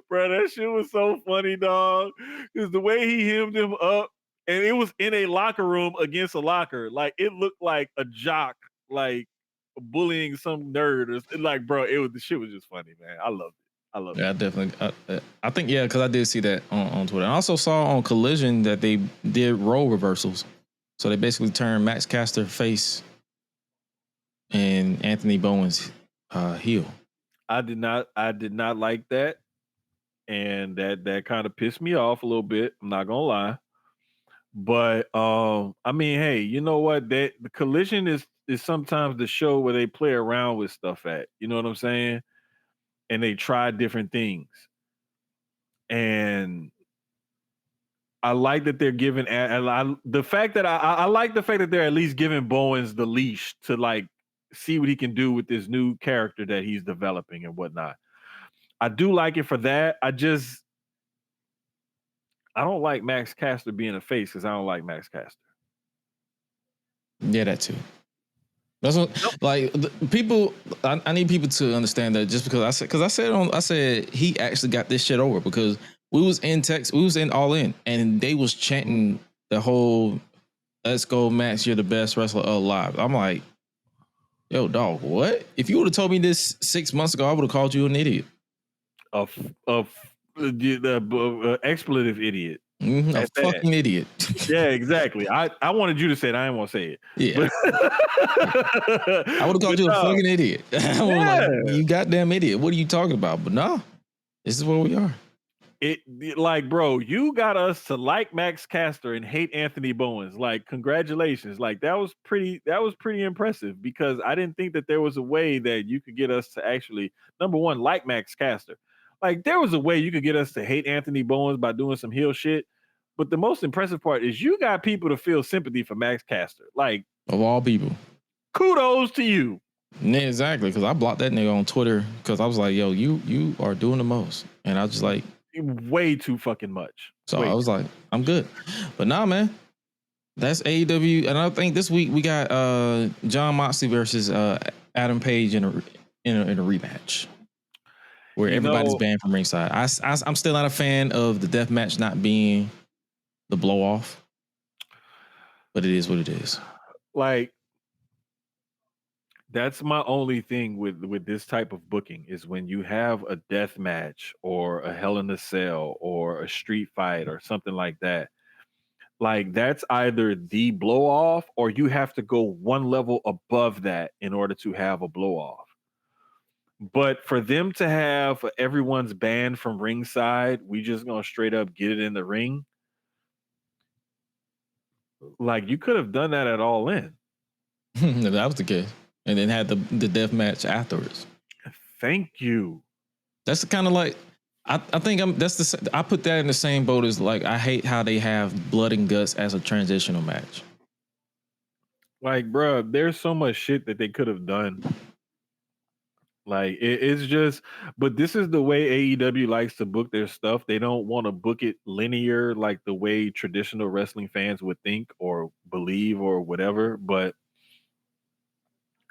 Bro, that shit was so funny, dog. Because the way he hemmed him up, and it was in a locker room against a locker. Like, it looked like a jock, like, bullying some nerd. Like, bro, the shit was just funny, man. I loved it. Yeah, definitely. I think, yeah, because I did see that on Twitter. I also saw on Collision that they did role reversals. So they basically turned Max Caster face and Anthony Bowen's heel. I did not like that. And that kind of pissed me off a little bit. I'm not gonna lie. But I mean, hey, you know what? The Collision is sometimes the show where they play around with stuff at. You know what I'm saying? And they try different things. And I like that they're giving the fact that I like the fact that they're at least giving Bowens the leash to, like, see what he can do with this new character that he's developing and whatnot. I do like it for that. I don't like Max Caster being a face because I don't like Max Caster. Yeah, that too. That's what people. I need people to understand that just because I said he actually got this shit over because we was in All In, and they was chanting the whole "Let's go, Max, you're the best wrestler alive." I'm like, yo, dog, what? If you would have told me this 6 months ago, I would have called you an idiot. The expletive idiot. A fucking idiot. Yeah, exactly. I wanted you to say it. I didn't want to say it. Yeah. I would have called you a fucking idiot. I was like, you goddamn idiot. What are you talking about? But no, this is where we are. Like, bro, you got us to like Max Caster and hate Anthony Bowens. Like, congratulations. Like, that was pretty impressive because I didn't think that there was a way that you could get us to actually, number one, like Max Caster. Like, there was a way you could get us to hate Anthony Bowens by doing some heel shit. But the most impressive part is you got people to feel sympathy for Max Caster. Like, of all people. Kudos to you. Yeah, exactly. Because I blocked that nigga on Twitter because I was like, yo, you are doing the most. And I was just like, way too fucking much. So I was like, I'm good. But nah, man, that's AEW. And I think this week we got Jon Moxley versus Adam Page in a rematch where everybody's banned from ringside. I'm still not a fan of the death match not being the blow off, but it is what it is. Like, that's my only thing with this type of booking is when you have a death match or a Hell in a Cell or a street fight or something like that. Like, that's either the blow off or you have to go one level above that in order to have a blow off. But for them to have everyone's banned from ringside, we just gonna straight up get it in the ring. Like, you could have done that at All In. That was the case. And then had the death match afterwards. Thank you. That's kind of like I think I put that in the same boat as like I hate how they have blood and guts as a transitional match. Like, bro, there's so much shit that they could have done. Like, it's just, but this is the way AEW likes to book their stuff. They don't want to book it linear like the way traditional wrestling fans would think or believe or whatever. But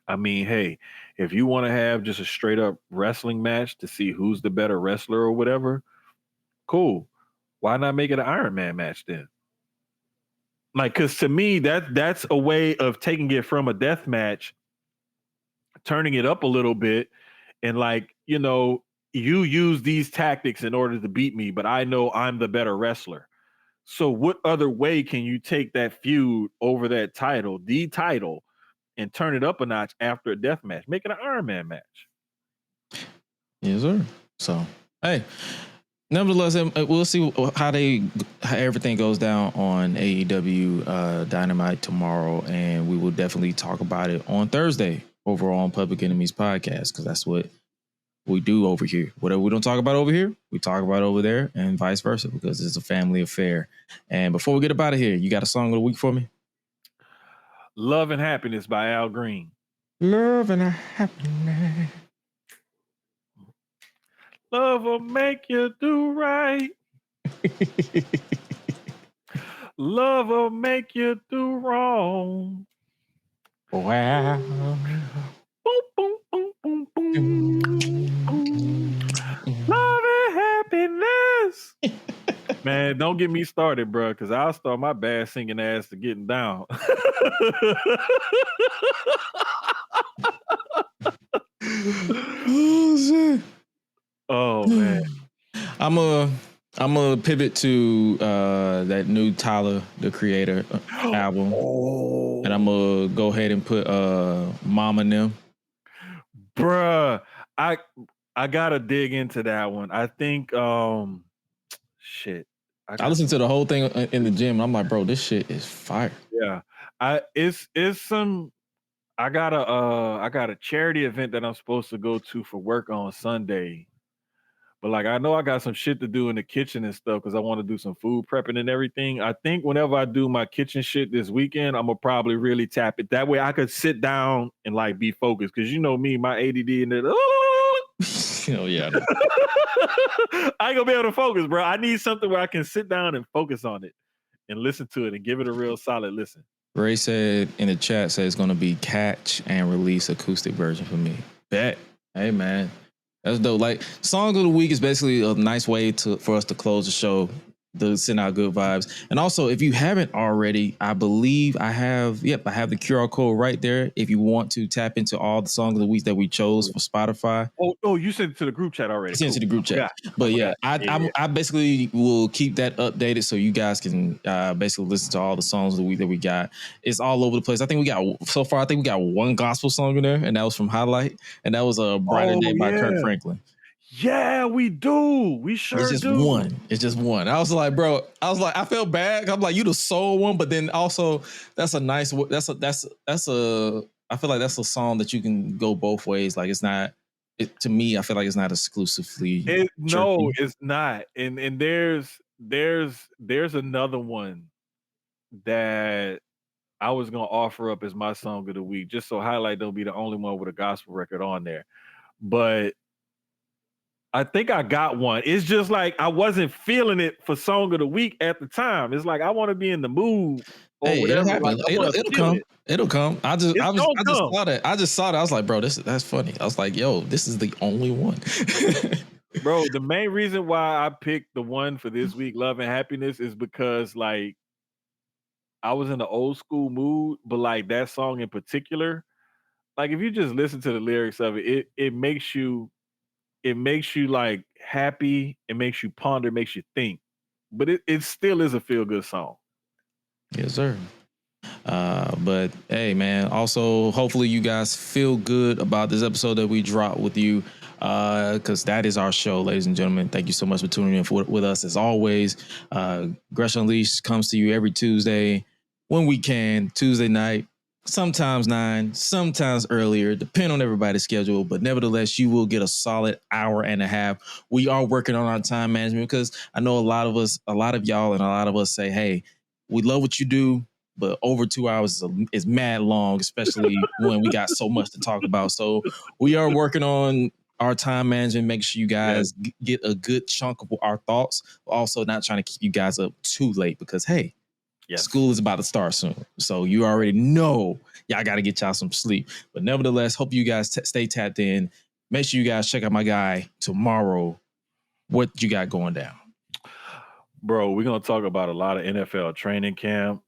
I mean, hey, if you want to have just a straight up wrestling match to see who's the better wrestler or whatever, cool. Why not make it an Iron Man match then? Like, because to me, that's a way of taking it from a death match, turning it up a little bit, and like, you use these tactics in order to beat me, but I know I'm the better wrestler. So what other way can you take that feud over that title, the title, and turn it up a notch after a death match? Make it an Iron Man match. Yes, sir. So, hey, nevertheless, we'll see how everything goes down on AEW Dynamite tomorrow, and we will definitely talk about it on Thursday over on Public Enemies Podcast, because that's what we do over here. Whatever we don't talk about over here, we talk about over there, and vice versa, because it's a family affair. And before we get up out of here, you got a song of the week for me? Love and Happiness by Al Green. Love and happiness. Love will make you do right. Love will make you do wrong. Wow. Boom, boom, boom, boom, boom, boom. Love and happiness. Man, don't get me started, bro, because I'll start my bad singing ass to getting down. Oh, shit. Oh, man. I'm a pivot to that new Tyler, the Creator album. Oh. And I'm going to go ahead and put Mom and Them. Bruh, I got to dig into that one. I think, shit. I listened to the whole thing in the gym, and I'm like, bro, this shit is fire. Yeah. It's some, I got a charity event that I'm supposed to go to for work on Sunday. But like, I know I got some shit to do in the kitchen and stuff because I want to do some food prepping and everything. I think whenever I do my kitchen shit this weekend, I'm gonna probably really tap it. That way I could sit down and like be focused. Cause you know me, my ADD and it. Oh yeah. I ain't gonna be able to focus, bro. I need something where I can sit down and focus on it and listen to it and give it a real solid listen. Ray said in the chat, said it's going to be catch and release acoustic version for me. Bet. Hey, man. That's dope. Like, Song of the Week is basically a nice way for us to close the show, to send out good vibes. And also, if you haven't already, I believe I have the QR code right there. If you want to tap into all the songs of the week that we chose for Spotify. Oh, you sent it to the group chat already. I sent it to the group chat. But I basically will keep that updated so you guys can basically listen to all the songs of the week that we got. It's all over the place. I think we got one gospel song in there, and that was from Highlight, and that was a Brighter Day by Kirk Franklin. Yeah, we do. We sure do. It's just one. I was like, bro, I felt bad. I'm like, you the sole one, but then also that's a nice. I feel like that's a song that you can go both ways. Like it's not. To me, I feel like it's not exclusively. No, it's not. And there's another one that I was gonna offer up as my song of the week, just so Highlight don't be the only one with a gospel record on there, but. I think I got one. It's just like I wasn't feeling it for song of the week at the time. It's like I want to be in the mood or whatever. Like, it'll come. It'll come. I just saw that. I was like, bro, that's funny. I was like, yo, this is the only one. Bro, the main reason why I picked the one for this week, Love and Happiness, is because like I was in the old school mood, but like that song in particular, like if you just listen to the lyrics of it, it makes you like happy. It makes you ponder, makes you think, but it still is a feel good song. Yes, sir. But hey, man, also hopefully you guys feel good about this episode that we dropped with you, because that is our show, ladies and gentlemen. Thank you so much for tuning in with us as always. Aggression Unleashed comes to you every Tuesday when we can, Tuesday night. Sometimes 9, sometimes earlier, depending on everybody's schedule. But nevertheless, you will get a solid hour and a half. We are working on our time management because I know a lot of y'all and a lot of us say, hey, we love what you do, but over 2 hours is mad long, especially when we got so much to talk about. So we are working on our time management, make sure you guys get a good chunk of our thoughts, but also not trying to keep you guys up too late because, hey, school is about to start soon. So you already know y'all got to get y'all some sleep. But nevertheless, hope you guys stay tapped in. Make sure you guys check out my guy tomorrow. What you got going down? Bro, we're going to talk about a lot of NFL training camp.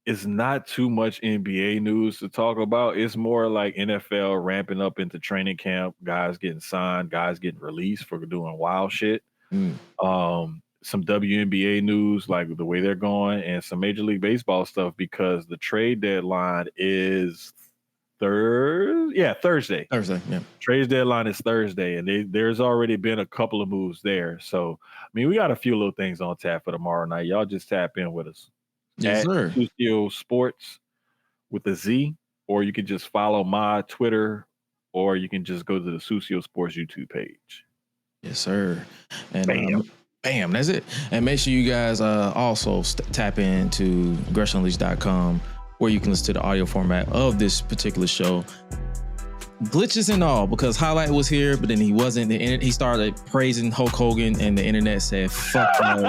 It's not too much NBA news to talk about. It's more like NFL ramping up into training camp, guys getting signed, guys getting released for doing wild shit. Some WNBA news, like the way they're going, and some Major League Baseball stuff because the trade deadline is Thursday. Trade deadline is Thursday, and there's already been a couple of moves there. So, I mean, we got a few little things on tap for tomorrow night. Y'all just tap in with us. Yes, sir. Susio Sports with a Z, or you can just follow my Twitter, or you can just go to the Susio Sports YouTube page. Yes, sir. And bam, that's it. And make sure you guys also tap into aggressionunleashed.com where you can listen to the audio format of this particular show. Glitches and all, because Highlight was here, but then he wasn't. He started praising Hulk Hogan, and the internet said, "Fuck no."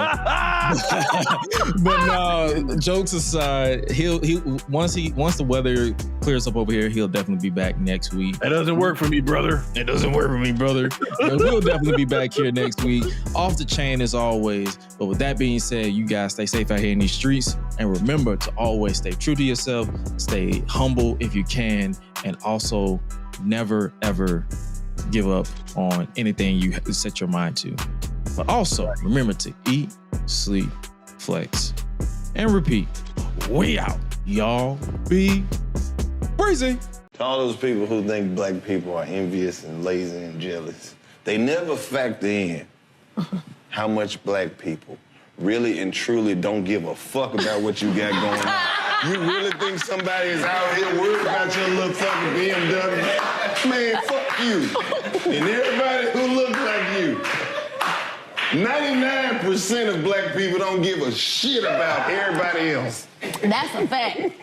But no, jokes aside, he'll once the weather clears up over here, he'll definitely be back next week. That doesn't work for me, brother. It doesn't work for me, brother. But we'll definitely be back here next week, off the chain as always. But with that being said, you guys stay safe out here in these streets, and remember to always stay true to yourself, stay humble if you can, and also never ever give up on anything you set your mind to. But also remember to eat, sleep, flex, and repeat. We out. Y'all be crazy. To all those people who think black people are envious and lazy and jealous, they never factor in how much black people really and truly don't give a fuck about what you got going on. You really think somebody is out here worried about your little fucking BMW? Man, fuck you. And everybody who looks like you. 99% of black people don't give a shit about everybody else. That's a fact.